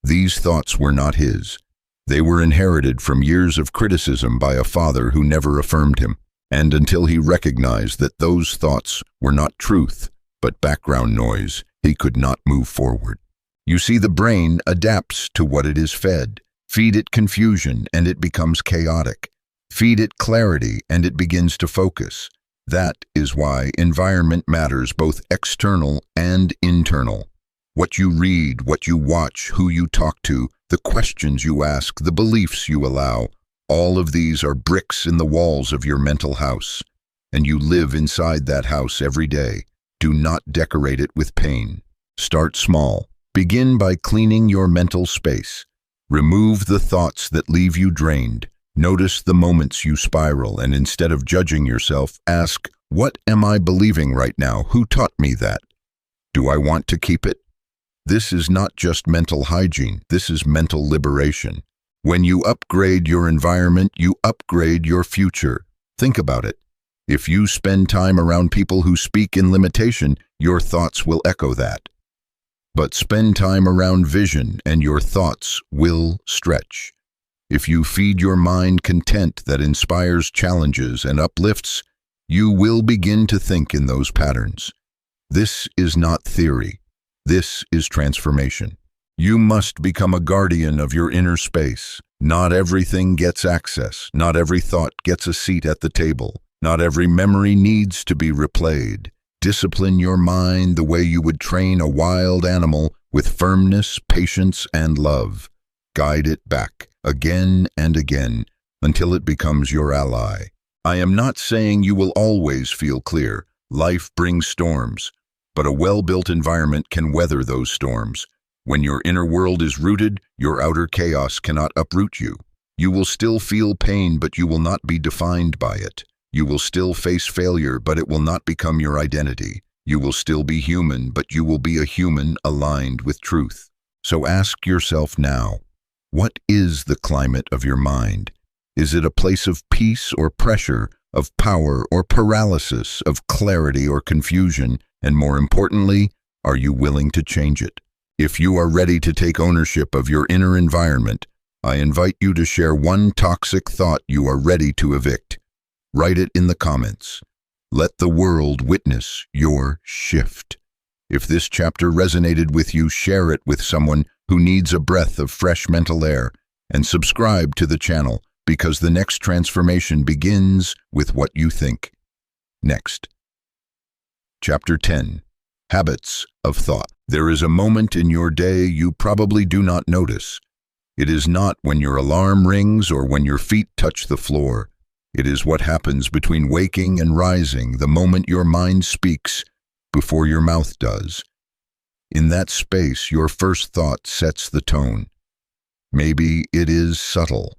These thoughts were not his. They were inherited from years of criticism by a father who never affirmed him. And until he recognized that those thoughts were not truth, but background noise, he could not move forward. You see, the brain adapts to what it is fed. Feed it confusion, and it becomes chaotic. Feed it clarity, and it begins to focus. That is why environment matters, both external and internal. What you read, what you watch, who you talk to, the questions you ask, the beliefs you allow, all of these are bricks in the walls of your mental house. And you live inside that house every day. Do not decorate it with pain. Start small. Begin by cleaning your mental space. Remove the thoughts that leave you drained. Notice the moments you spiral, and instead of judging yourself, ask, what am I believing right now? Who taught me that? Do I want to keep it? This is not just mental hygiene. This is mental liberation. When you upgrade your environment, you upgrade your future. Think about it. If you spend time around people who speak in limitation, your thoughts will echo that. But spend time around vision, and your thoughts will stretch. If you feed your mind content that inspires challenges and uplifts, you will begin to think in those patterns. This is not theory. This is transformation. You must become a guardian of your inner space. Not everything gets access. Not every thought gets a seat at the table. Not every memory needs to be replayed. Discipline your mind the way you would train a wild animal with firmness, patience, and love. Guide it back, again and again, until it becomes your ally. I am not saying you will always feel clear. Life brings storms, but a well-built environment can weather those storms. When your inner world is rooted, your outer chaos cannot uproot you. You will still feel pain, but you will not be defined by it. You will still face failure, but it will not become your identity. You will still be human, but you will be a human aligned with truth. So ask yourself now, what is the climate of your mind? Is it a place of peace or pressure, of power or paralysis, of clarity or confusion? And more importantly, are you willing to change it? If you are ready to take ownership of your inner environment, I invite you to share one toxic thought you are ready to evict. Write it in the comments. Let the world witness your shift. If this chapter resonated with you, share it with someone who needs a breath of fresh mental air, and subscribe to the channel, because the next transformation begins with what you think. Next. Chapter 10. Habits of Thought. There is a moment in your day you probably do not notice. It is not when your alarm rings or when your feet touch the floor. It is what happens between waking and rising, the moment your mind speaks before your mouth does. In that space, your first thought sets the tone. Maybe it is subtle.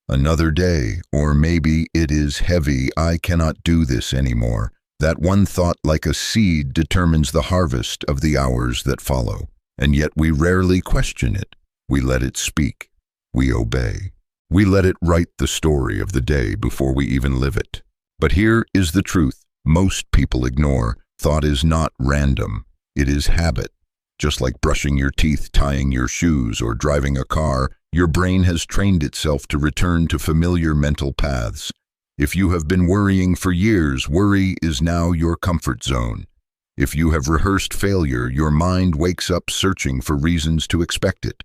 Another day, or maybe it is heavy. I cannot do this anymore. That one thought, like a seed, determines the harvest of the hours that follow. And yet we rarely question it. We let it speak. We obey. We let it write the story of the day before we even live it. But here is the truth most people ignore. Thought is not random. It is habit. Just like brushing your teeth, tying your shoes, or driving a car, your brain has trained itself to return to familiar mental paths. If you have been worrying for years, worry is now your comfort zone. If you have rehearsed failure, your mind wakes up searching for reasons to expect it.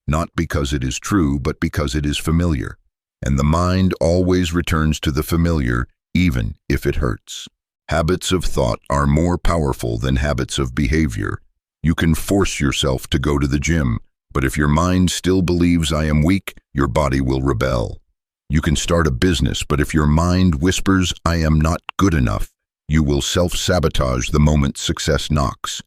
Not because it is true, but because it is familiar. And the mind always returns to the familiar, even if it hurts. Habits of thought are more powerful than habits of behavior. You can force yourself to go to the gym, but if your mind still believes I am weak, your body will rebel. You can start a business, but if your mind whispers I am not good enough, you will self-sabotage the moment success knocks.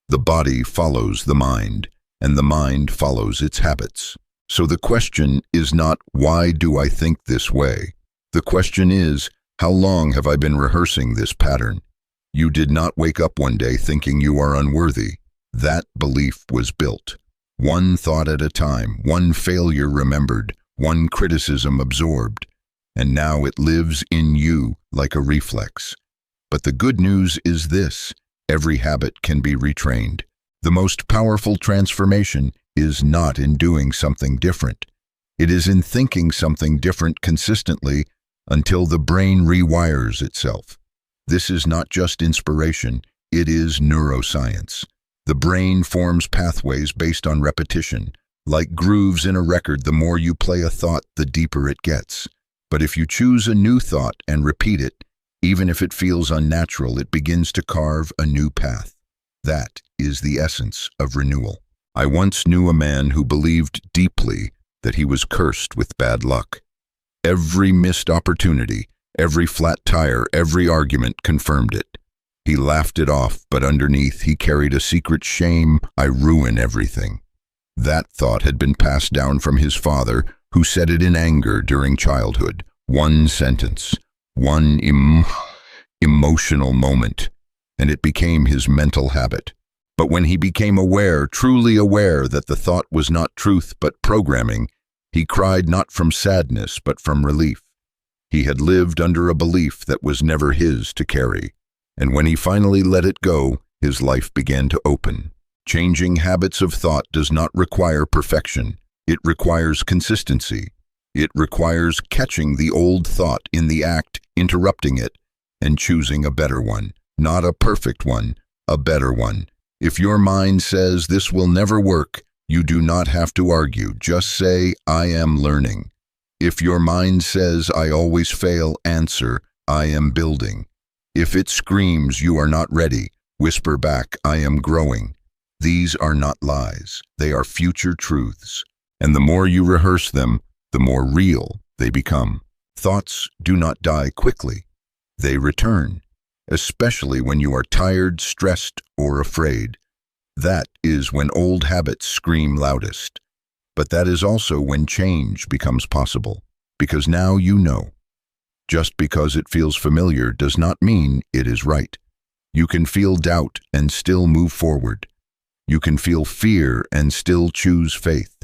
The body follows the mind, and the mind follows its habits. So the question is not, why do I think this way? The question is, how long have I been rehearsing this pattern? You did not wake up one day thinking you are unworthy. That belief was built. One thought at a time, one failure remembered, one criticism absorbed, and now it lives in you like a reflex. But the good news is this: every habit can be retrained. The most powerful transformation is not in doing something different. It is in thinking something different consistently until the brain rewires itself. This is not just inspiration, it is neuroscience. The brain forms pathways based on repetition. Like grooves in a record, the more you play a thought, the deeper it gets. But if you choose a new thought and repeat it, even if it feels unnatural, it begins to carve a new path. That is the essence of renewal. I once knew a man who believed deeply that he was cursed with bad luck. Every missed opportunity, every flat tire, every argument confirmed it. He laughed it off, but underneath he carried a secret shame: I ruin everything. That thought had been passed down from his father, who said it in anger during childhood. One sentence, one emotional moment, and it became his mental habit. But when he became aware, truly aware, that the thought was not truth but programming, he cried not from sadness but from relief. He had lived under a belief that was never his to carry. And when he finally let it go, his life began to open. Changing habits of thought does not require perfection. It requires consistency. It requires catching the old thought in the act, interrupting it, and choosing a better one. Not a perfect one, a better one. If your mind says this will never work, you do not have to argue. Just say, I am learning. If your mind says I always fail, answer, I am building. If it screams you are not ready, whisper back, I am growing. These are not lies. They are future truths. And the more you rehearse them, the more real they become. Thoughts do not die quickly. They return, especially when you are tired, stressed, or afraid. That is when old habits scream loudest. But that is also when change becomes possible, because now you know. Just because it feels familiar does not mean it is right. You can feel doubt and still move forward. You can feel fear and still choose faith.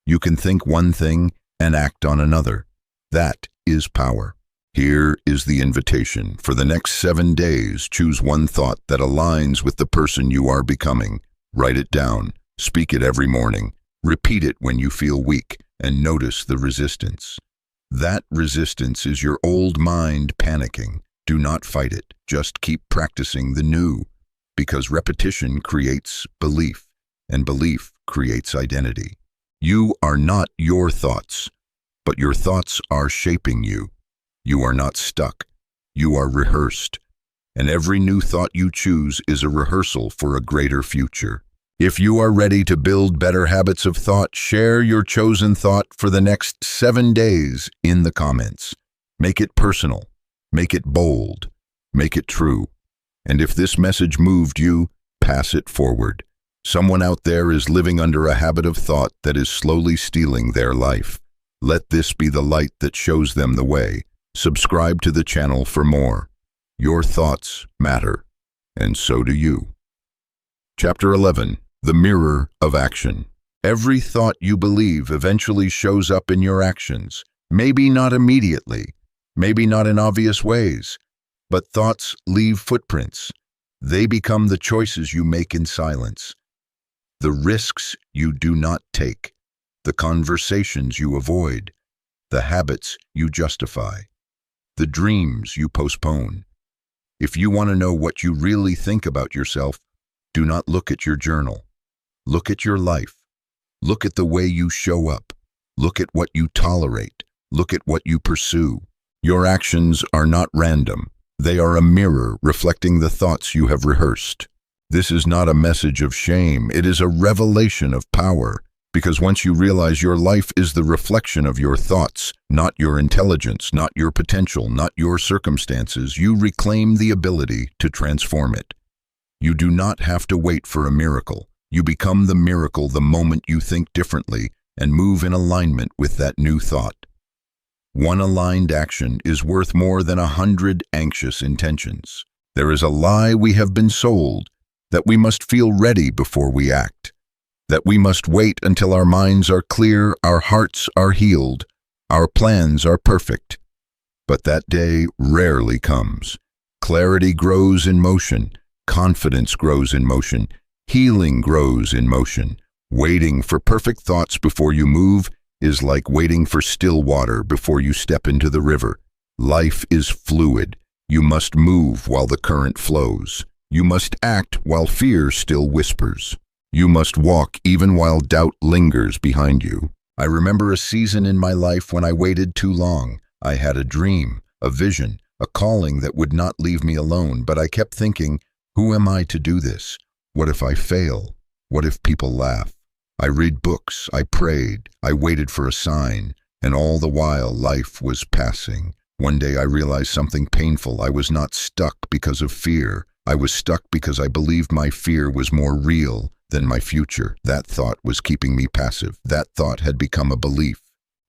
You can think one thing and act on another. That is power. Here is the invitation. For the next 7 days, choose one thought that aligns with the person you are becoming. Write it down. Speak it every morning. Repeat it when you feel weak, and notice the resistance. That resistance is your old mind panicking. Do not fight it. Just keep practicing the new, because repetition creates belief, and belief creates identity. You are not your thoughts, but your thoughts are shaping you. You are not stuck. You are rehearsed. And every new thought you choose is a rehearsal for a greater future. If you are ready to build better habits of thought, share your chosen thought for the next 7 days in the comments. Make it personal. Make it bold. Make it true. And if this message moved you, pass it forward. Someone out there is living under a habit of thought that is slowly stealing their life. Let this be the light that shows them the way. Subscribe to the channel for more. Your thoughts matter, and so do you. Chapter 11. The Mirror of Action. Every thought you believe eventually shows up in your actions. Maybe not immediately, maybe not in obvious ways, but thoughts leave footprints. They become the choices you make in silence, the risks you do not take, the conversations you avoid, the habits you justify, the dreams you postpone. If you want to know what you really think about yourself, do not look at your journal. Look at your life. Look at the way you show up. Look at what you tolerate. Look at what you pursue. Your actions are not random. They are a mirror reflecting the thoughts you have rehearsed. This is not a message of shame. It is a revelation of power, because once you realize your life is the reflection of your thoughts, not your intelligence, not your potential, not your circumstances, you reclaim the ability to transform it. You do not have to wait for a miracle. You become the miracle the moment you think differently and move in alignment with that new thought. One aligned action is worth more than 100 anxious intentions. There is a lie we have been sold, that we must feel ready before we act, that we must wait until our minds are clear, our hearts are healed, our plans are perfect. But that day rarely comes. Clarity grows in motion, confidence grows in motion, healing grows in motion. Waiting for perfect thoughts before you move is like waiting for still water before you step into the river. Life is fluid. You must move while the current flows. You must act while fear still whispers. You must walk even while doubt lingers behind you. I remember a season in my life when I waited too long. I had a dream, a vision, a calling that would not leave me alone, but I kept thinking, who am I to do this? What if I fail? What if people laugh? I read books, I prayed, I waited for a sign, and all the while life was passing. One day I realized something painful. I was not stuck because of fear. I was stuck because I believed my fear was more real than my future. That thought was keeping me passive. That thought had become a belief,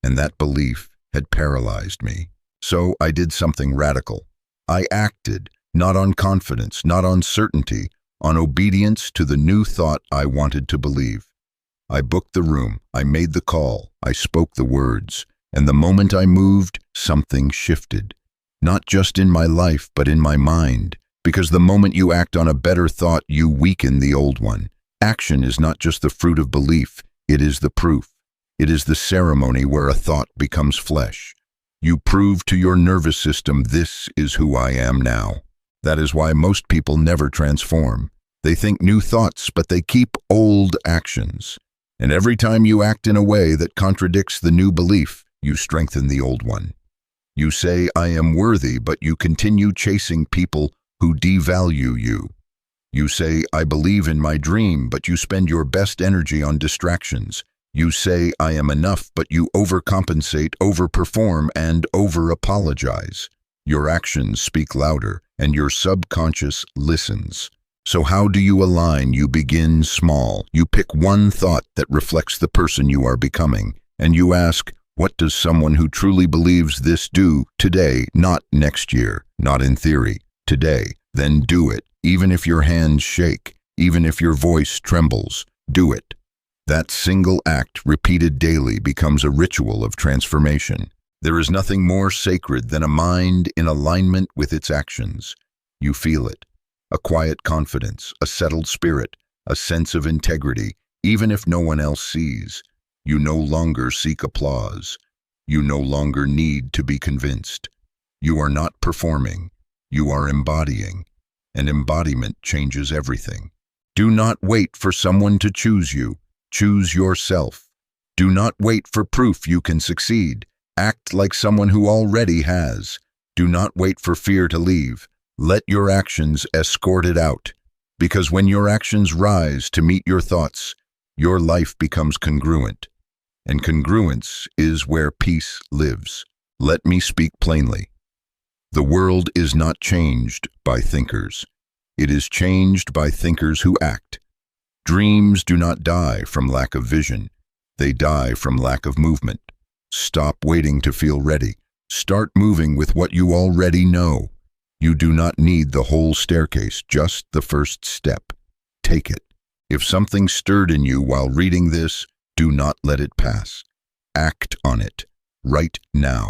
and that belief had paralyzed me. So I did something radical. I acted, not on confidence, not on certainty, on obedience to the new thought I wanted to believe. I booked the room, I made the call, I spoke the words, and the moment I moved, something shifted. Not just in my life, but in my mind. Because the moment you act on a better thought, you weaken the old one. Action is not just the fruit of belief, it is the proof. It is the ceremony where a thought becomes flesh. You prove to your nervous system, this is who I am now. That is why most people never transform. They think new thoughts, but they keep old actions. And every time you act in a way that contradicts the new belief, you strengthen the old one. You say, I am worthy, but you continue chasing people who devalue you. You say, I believe in my dream, but you spend your best energy on distractions. You say, I am enough, but you overcompensate, overperform, and over-apologize. Your actions speak louder, and your subconscious listens. So how do you align? You begin small. You pick one thought that reflects the person you are becoming, and you ask, what does someone who truly believes this do today, not next year, not in theory, today? Then do it. Even if your hands shake, even if your voice trembles, do it. That single act, repeated daily, becomes a ritual of transformation. There is nothing more sacred than a mind in alignment with its actions. You feel it. A quiet confidence, a settled spirit, a sense of integrity, even if no one else sees. You no longer seek applause. You no longer need to be convinced. You are not performing. You are embodying. And embodiment changes everything. Do not wait for someone to choose you. Choose yourself. Do not wait for proof you can succeed. Act like someone who already has. Do not wait for fear to leave. Let your actions escort it out. Because when your actions rise to meet your thoughts, your life becomes congruent. And congruence is where peace lives. Let me speak plainly. The world is not changed by thinkers. It is changed by thinkers who act. Dreams do not die from lack of vision. They die from lack of movement. Stop waiting to feel ready. Start moving with what you already know. You do not need the whole staircase, just the first step. Take it. If something stirred in you while reading this, do not let it pass. Act on it. right now.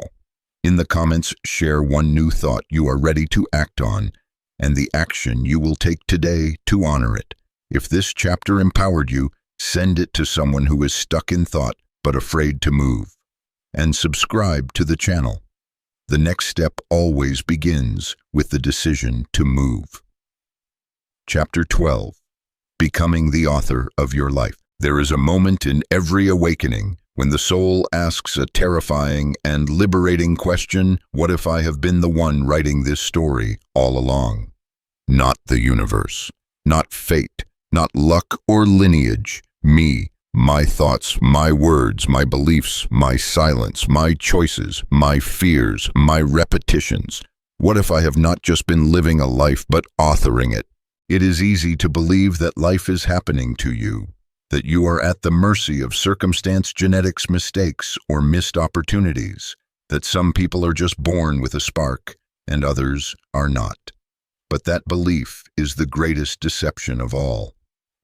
In the comments, share one new thought you are ready to act on, and the action you will take today to honor it. If this chapter empowered you, send it to someone who is stuck in thought but afraid to move. And subscribe to the channel. The next step always begins with the decision to move. Chapter 12. Becoming the author of your life. There is a moment in every awakening when the soul asks a terrifying and liberating question: what if I have been the one writing this story all along? Not the universe, not fate, not luck or lineage. Me, my thoughts, my words, my beliefs, my silence, my choices, my fears, my repetitions. What if I have not just been living a life but authoring it? It is easy to believe that life is happening to you, that you are at the mercy of circumstance, genetics, mistakes, or missed opportunities, that some people are just born with a spark and others are not. But that belief is the greatest deception of all,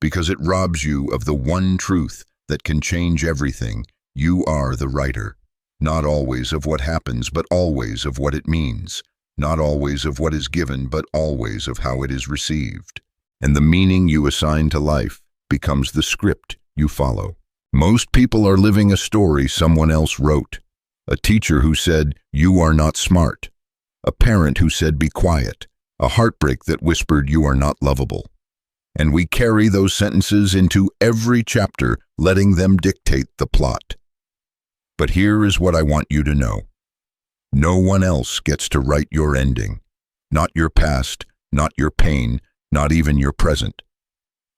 because it robs you of the one truth that can change everything. You are the writer, not always of what happens, but always of what it means, not always of what is given, but always of how it is received. And the meaning you assign to life becomes the script you follow. Most people are living a story someone else wrote. A teacher who said, "You are not smart." A parent who said, "Be quiet." A heartbreak that whispered, "You are not lovable." And we carry those sentences into every chapter, letting them dictate the plot. But here is what I want you to know. No one else gets to write your ending. Not your past, not your pain, not even your present.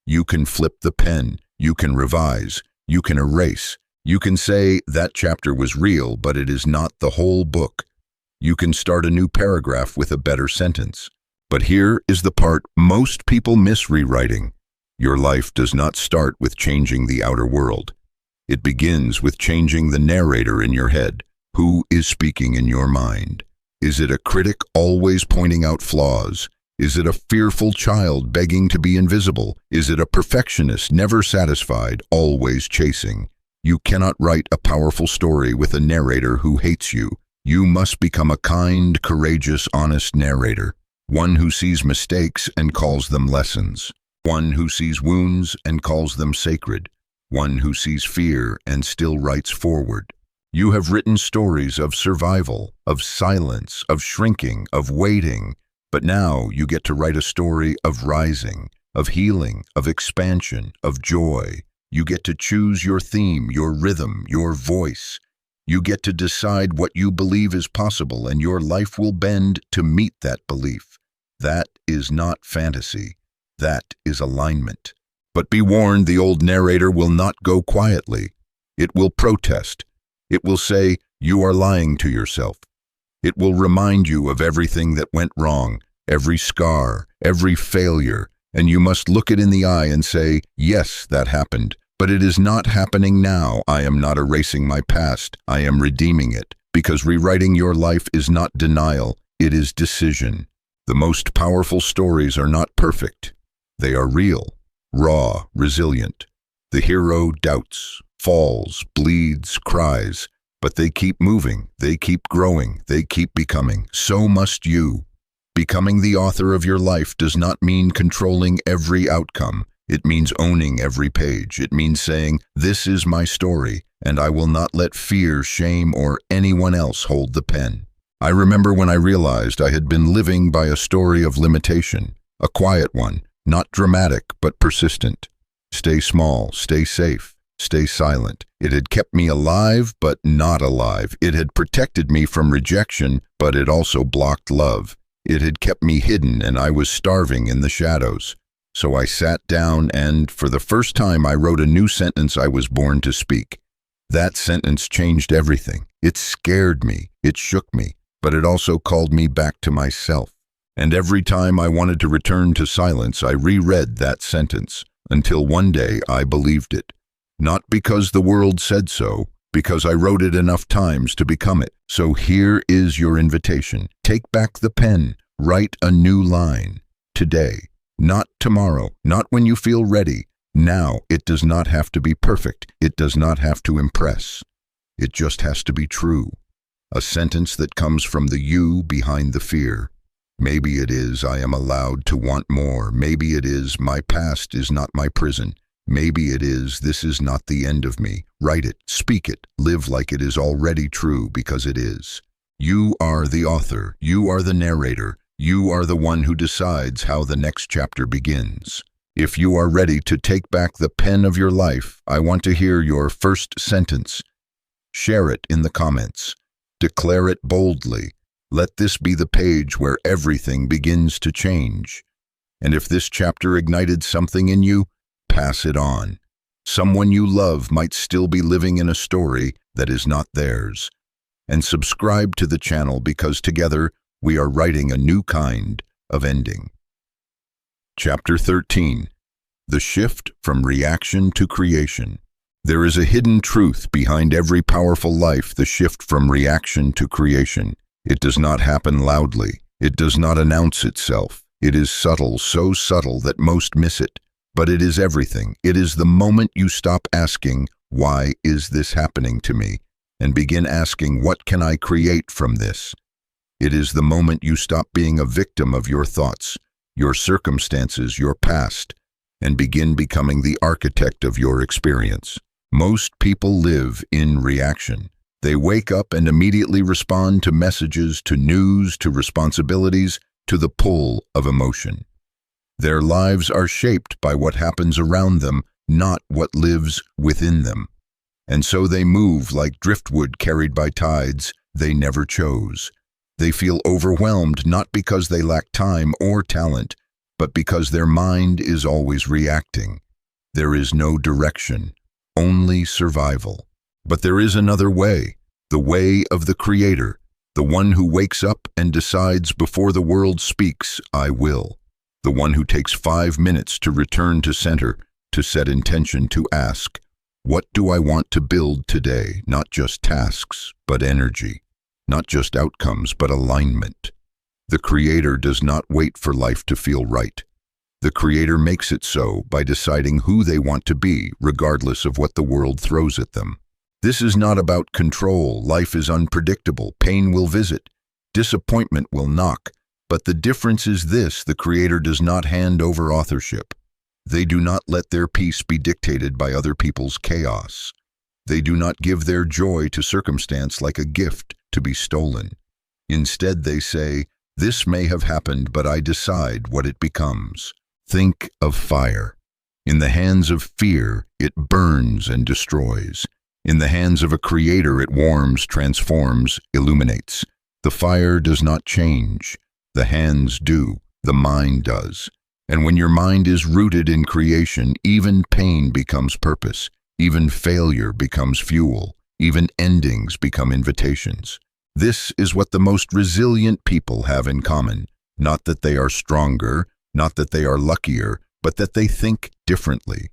You can flip the pen, you can revise, you can erase, you can say that chapter was real, but it is not the whole book. You can start a new paragraph with a better sentence. But here is the part most people miss rewriting. Your life does not start with changing the outer world. It begins with changing the narrator in your head. Who is speaking in your mind? Is it a critic always pointing out flaws? Is it a fearful child begging to be invisible? Is it a perfectionist never satisfied, always chasing? You cannot write a powerful story with a narrator who hates you. You must become a kind, courageous, honest narrator. One who sees mistakes and calls them lessons. One who sees wounds and calls them sacred. One who sees fear and still writes forward. You have written stories of survival, of silence, of shrinking, of waiting. But now you get to write a story of rising, of healing, of expansion, of joy. You get to choose your theme, your rhythm, your voice. You get to decide what you believe is possible, and your life will bend to meet that belief. That is not fantasy. That is alignment. But be warned, the old narrator will not go quietly. It will protest. It will say, "You are lying to yourself." It will remind you of everything that went wrong, every scar, every failure, and you must look it in the eye and say, "Yes, that happened. But it is not happening now. I am not erasing my past. I am redeeming it." Because rewriting your life is not denial, it is decision. The most powerful stories are not perfect. They are real, raw, resilient. The hero doubts, falls, bleeds, cries, but they keep moving, they keep growing, they keep becoming. So must you. Becoming the author of your life does not mean controlling every outcome. It means owning every page. It means saying, "This is my story, and I will not let fear, shame, or anyone else hold the pen." I remember when I realized I had been living by a story of limitation, a quiet one, not dramatic but persistent. Stay small, stay safe, stay silent. It had kept me alive but not alive. It had protected me from rejection, but it also blocked love. It had kept me hidden, and I was starving in the shadows. So I sat down and, for the first time, I wrote a new sentence I was born to speak. That sentence changed everything. It scared me, it shook me, but it also called me back to myself. And every time I wanted to return to silence, I reread that sentence, until one day I believed it. Not because the world said so, because I wrote it enough times to become it. So here is your invitation. Take back the pen, write a new line. Today. Not tomorrow, not when you feel ready. Now. It does not have to be perfect. It does not have to impress. It just has to be true. A sentence that comes from the you behind the fear. Maybe it is, I am allowed to want more. Maybe it is, my past is not my prison. Maybe it is, this is not the end of me. Write it, speak it, live like it is already true, because it is. You are the author, you are the narrator, you are the one who decides how the next chapter begins. If you are ready to take back the pen of your life, I want to hear your first sentence. Share it in the comments. Declare it boldly. Let this be the page where everything begins to change. And if this chapter ignited something in you, pass it on. Someone you love might still be living in a story that is not theirs. And subscribe to the channel, because together we are writing a new kind of ending. Chapter 13. The Shift from Reaction to Creation. There is a hidden truth behind every powerful life, the shift from reaction to creation. It does not happen loudly. It does not announce itself. It is subtle, so subtle that most miss it. But it is everything. It is the moment you stop asking, why is this happening to me? And begin asking, what can I create from this? It is the moment you stop being a victim of your thoughts, your circumstances, your past, and begin becoming the architect of your experience. Most people live in reaction. They wake up and immediately respond to messages, to news, to responsibilities, to the pull of emotion. Their lives are shaped by what happens around them, not what lives within them. And so they move like driftwood carried by tides they never chose. They feel overwhelmed not because they lack time or talent, but because their mind is always reacting. There is no direction, only survival. But there is another way, the way of the Creator, the one who wakes up and decides before the world speaks, I will. The one who takes 5 minutes to return to center, to set intention, to ask, what do I want to build today? Not just tasks, but energy. Not just outcomes, but alignment. The Creator does not wait for life to feel right. The Creator makes it so by deciding who they want to be, regardless of what the world throws at them. This is not about control. Life is unpredictable. Pain will visit. Disappointment will knock. But the difference is this: the Creator does not hand over authorship. They do not let their peace be dictated by other people's chaos. They do not give their joy to circumstance like a gift to be stolen. Instead, they say, this may have happened, but I decide what it becomes. Think of fire. In the hands of fear, it burns and destroys. In the hands of a Creator, it warms, transforms, illuminates. The fire does not change. The hands do. The mind does. And when your mind is rooted in creation, even pain becomes purpose. Even failure becomes fuel. Even endings become invitations. This is what the most resilient people have in common. Not that they are stronger, not that they are luckier, but that they think differently.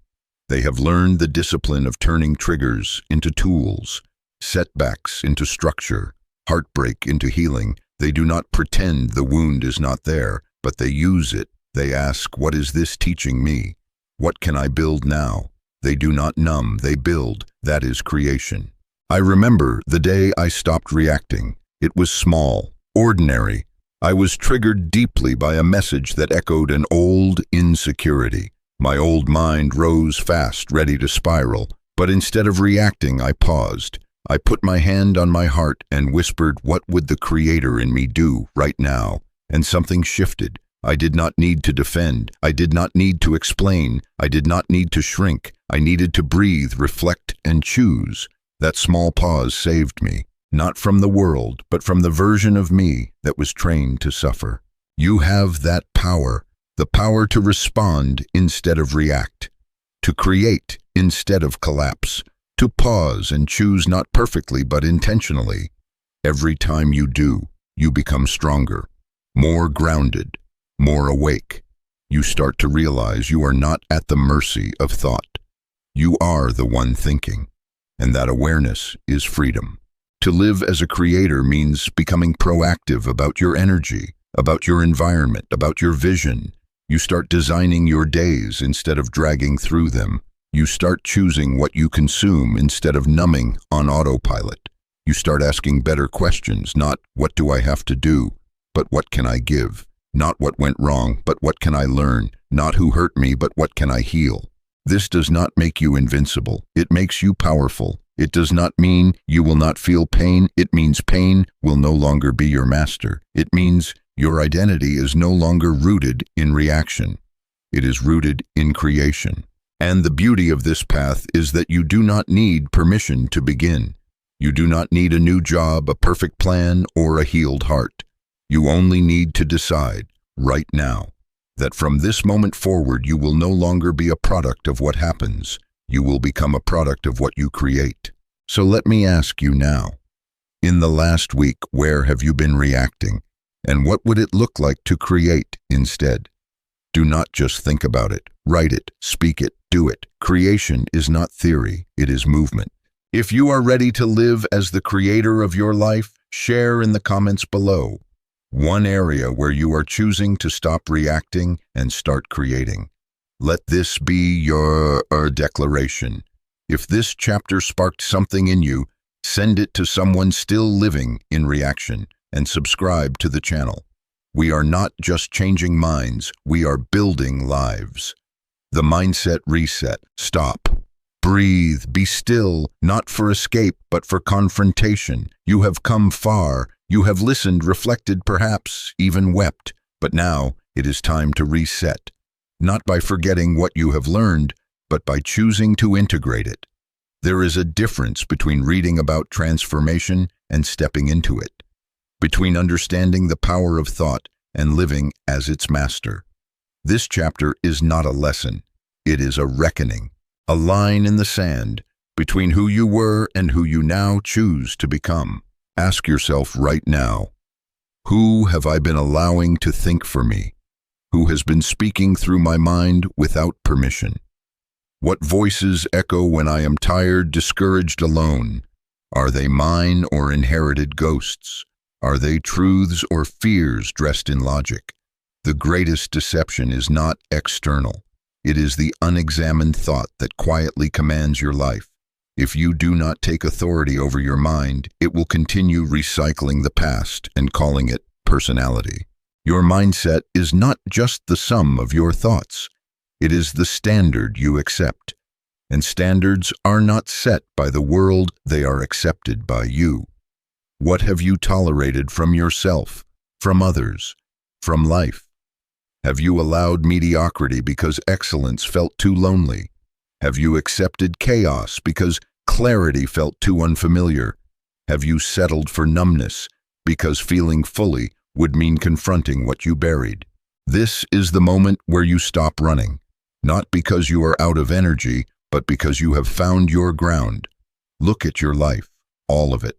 They have learned the discipline of turning triggers into tools, setbacks into structure, heartbreak into healing. They do not pretend the wound is not there, but they use it. They ask, what is this teaching me? What can I build now? They do not numb, they build. That is creation. I remember the day I stopped reacting. It was small, ordinary. I was triggered deeply by a message that echoed an old insecurity. My old mind rose fast, ready to spiral. But instead of reacting, I paused. I put my hand on my heart and whispered, what would the Creator in me do right now? And something shifted. I did not need to defend. I did not need to explain. I did not need to shrink. I needed to breathe, reflect, and choose. That small pause saved me, not from the world, but from the version of me that was trained to suffer. You have that power, the power to respond instead of react, to create instead of collapse, to pause and choose not perfectly but intentionally. Every time you do, you become stronger, more grounded, more awake. You start to realize you are not at the mercy of thought. You are the one thinking, and that awareness is freedom. To live as a creator means becoming proactive about your energy, about your environment, about your vision. You start designing your days instead of dragging through them. You start choosing what you consume instead of numbing on autopilot. You start asking better questions, not what do I have to do, but what can I give? Not what went wrong, but what can I learn? Not who hurt me, but what can I heal? This does not make you invincible. It makes you powerful. It does not mean you will not feel pain. It means pain will no longer be your master. It means your identity is no longer rooted in reaction. It is rooted in creation. And the beauty of this path is that you do not need permission to begin. You do not need a new job, a perfect plan, or a healed heart. You only need to decide, right now, that from this moment forward you will no longer be a product of what happens. You will become a product of what you create. So let me ask you now, in the last week, where have you been reacting? And what would it look like to create instead? Do not just think about it. Write it, speak it, do it. Creation is not theory, it is movement. If you are ready to live as the creator of your life, share in the comments below one area where you are choosing to stop reacting and start creating. Let this be your declaration. If this chapter sparked something in you, send it to someone still living in reaction and subscribe to the channel. We are not just changing minds, we are building lives. The mindset reset. Stop. Breathe. Be still, not for escape, but for confrontation. You have come far. You have listened, reflected, perhaps even wept. But now it is time to reset. Not by forgetting what you have learned, but by choosing to integrate it. There is a difference between reading about transformation and stepping into it, between understanding the power of thought and living as its master. This chapter is not a lesson. It is a reckoning, a line in the sand between who you were and who you now choose to become. Ask yourself right now, who have I been allowing to think for me? Who has been speaking through my mind without permission? What voices echo when I am tired, discouraged, alone? Are they mine or inherited ghosts? Are they truths or fears dressed in logic? The greatest deception is not external. It is the unexamined thought that quietly commands your life. If you do not take authority over your mind, it will continue recycling the past and calling it personality. Your mindset is not just the sum of your thoughts. It is the standard you accept. And standards are not set by the world, they are accepted by you. What have you tolerated from yourself, from others, from life? Have you allowed mediocrity because excellence felt too lonely? Have you accepted chaos because clarity felt too unfamiliar? Have you settled for numbness because feeling fully would mean confronting what you buried? This is the moment where you stop running, not because you are out of energy, but because you have found your ground. Look at your life, all of it.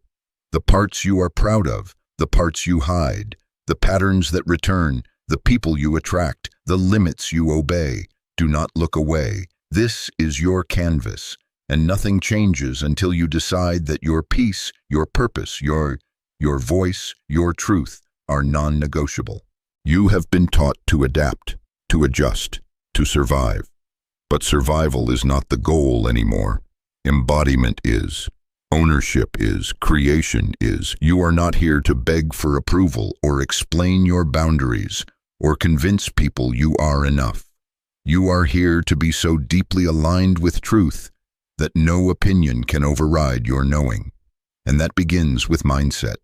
The parts you are proud of, the parts you hide, the patterns that return, the people you attract, the limits you obey. Do not look away. This is your canvas, and nothing changes until you decide that your peace, your purpose, your voice, your truth are non-negotiable. You have been taught to adapt, to adjust, to survive. But survival is not the goal anymore. Embodiment is. Ownership is. Creation is. You are not here to beg for approval or explain your boundaries or convince people you are enough. You are here to be so deeply aligned with truth that no opinion can override your knowing. And that begins with mindset.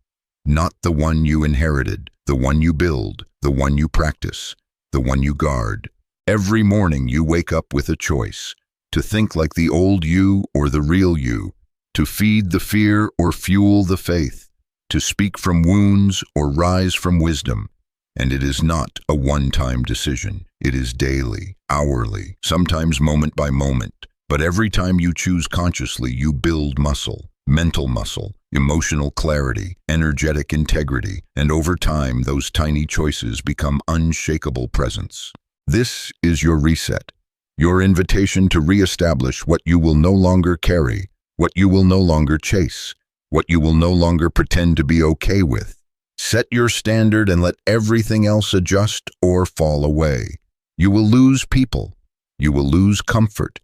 Not the one you inherited, the one you build, the one you practice, the one you guard. Every morning you wake up with a choice, to think like the old you or the real you, to feed the fear or fuel the faith, to speak from wounds or rise from wisdom. And it is not a one-time decision. It is daily, hourly, sometimes moment by moment. But every time you choose consciously, you build muscle, mental muscle, emotional clarity, energetic integrity, and over time, those tiny choices become unshakable presence. This is your reset, your invitation to reestablish what you will no longer carry, what you will no longer chase, what you will no longer pretend to be okay with. Set your standard and let everything else adjust or fall away. You will lose people. You will lose comfort.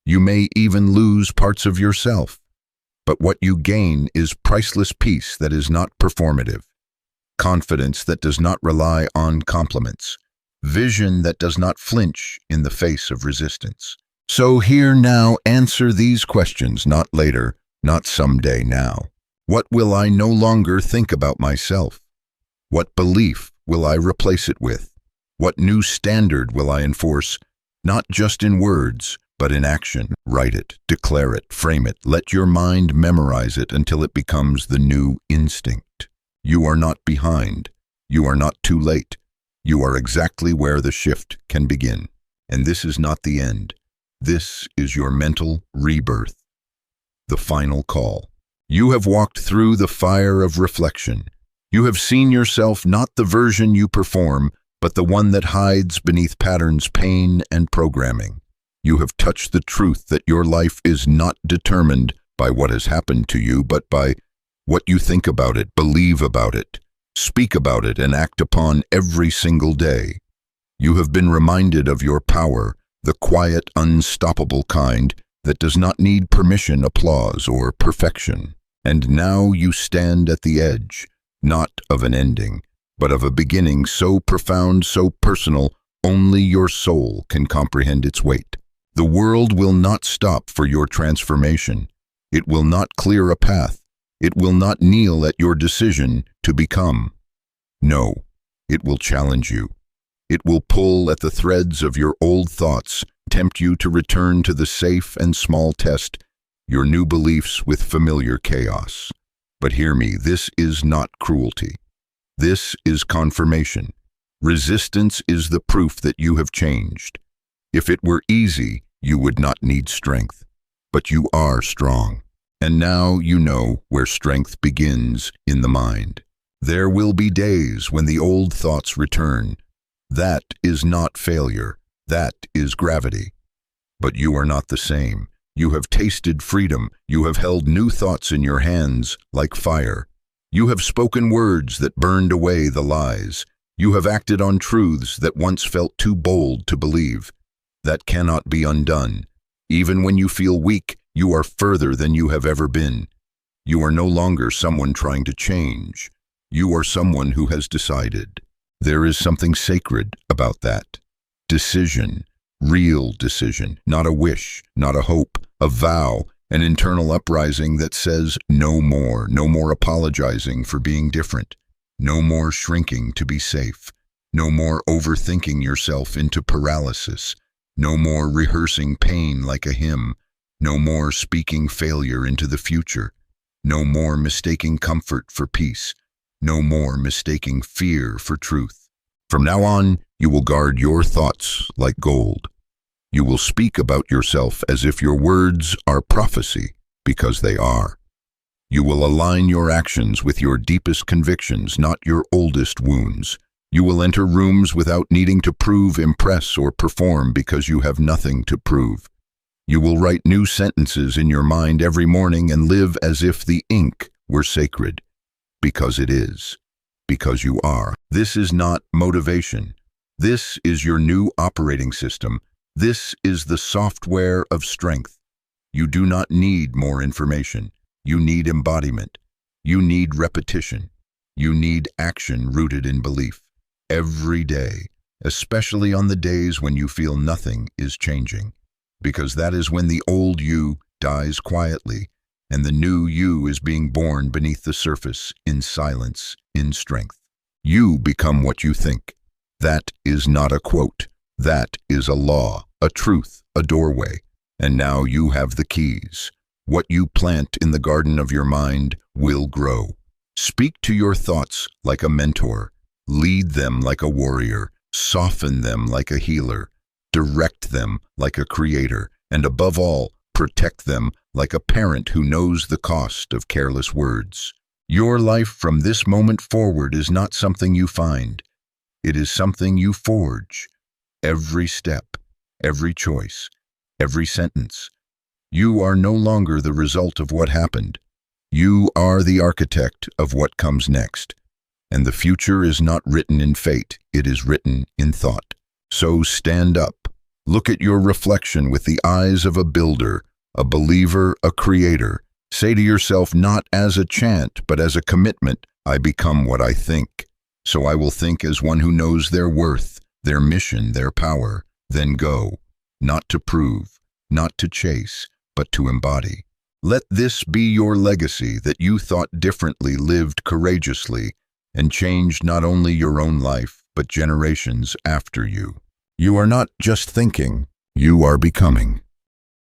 You may even lose parts of yourself. But what you gain is priceless peace that is not performative, confidence that does not rely on compliments, vision that does not flinch in the face of resistance. So here now, answer these questions, not later, not someday, now. What will I no longer think about myself? What belief will I replace it with? What new standard will I enforce, not just in words, but in action? Write it, declare it, frame it. Let your mind memorize it until it becomes the new instinct. You are not behind. You are not too late. You are exactly where the shift can begin. And this is not the end. This is your mental rebirth, the final call. You have walked through the fire of reflection. You have seen yourself not the version you perform, but the one that hides beneath patterns, pain, and programming. You have touched the truth that your life is not determined by what has happened to you, but by what you think about it, believe about it, speak about it, and act upon every single day. You have been reminded of your power, the quiet, unstoppable kind that does not need permission, applause, or perfection. And now you stand at the edge, not of an ending, but of a beginning so profound, so personal, only your soul can comprehend its weight. The world will not stop for your transformation. It will not clear a path. It will not kneel at your decision to become. No, it will challenge you. It will pull at the threads of your old thoughts, tempt you to return to the safe and small test your new beliefs with familiar chaos. But hear me, this is not cruelty. This is confirmation. Resistance is the proof that you have changed. If it were easy, you would not need strength. But you are strong. And now you know where strength begins, in the mind. There will be days when the old thoughts return. That is not failure. That is gravity. But you are not the same. You have tasted freedom. You have held new thoughts in your hands like fire. You have spoken words that burned away the lies. You have acted on truths that once felt too bold to believe. That cannot be undone. Even when you feel weak, you are further than you have ever been. You are no longer someone trying to change. You are someone who has decided. There is something sacred about that. Decision, real decision, not a wish, not a hope, a vow, an internal uprising that says no more apologizing for being different, no more shrinking to be safe, no more overthinking yourself into paralysis, no more rehearsing pain like a hymn, no more speaking failure into the future, no more mistaking comfort for peace, no more mistaking fear for truth. From now on, you will guard your thoughts like gold. You will speak about yourself as if your words are prophecy, because they are. You will align your actions with your deepest convictions, not your oldest wounds. You will enter rooms without needing to prove, impress, or perform because you have nothing to prove. You will write new sentences in your mind every morning and live as if the ink were sacred, because it is, because you are. This is not motivation. This is your new operating system. This is the software of strength. You do not need more information. You need embodiment. You need repetition. You need action rooted in belief. Every day, especially on the days when you feel nothing is changing, because that is when the old you dies quietly and the new you is being born beneath the surface in silence, in strength. You become what you think. That is not a quote. That is a law, a truth, a doorway. And now you have the keys. What you plant in the garden of your mind will grow. Speak to your thoughts like a mentor. Lead them like a warrior. Soften them like a healer. Direct them like a creator. And above all, protect them like a parent who knows the cost of careless words. Your life from this moment forward is not something you find. It is something you forge. Every step, every choice, every sentence. You are no longer the result of what happened. You are the architect of what comes next. And the future is not written in fate, it is written in thought. So stand up. Look at your reflection with the eyes of a builder, a believer, a creator. Say to yourself not as a chant, but as a commitment, I become what I think. So I will think as one who knows their worth, their mission, their power. Then go, not to prove, not to chase, but to embody. Let this be your legacy, that you thought differently, lived courageously, and changed not only your own life, but generations after you. You are not just thinking, you are becoming.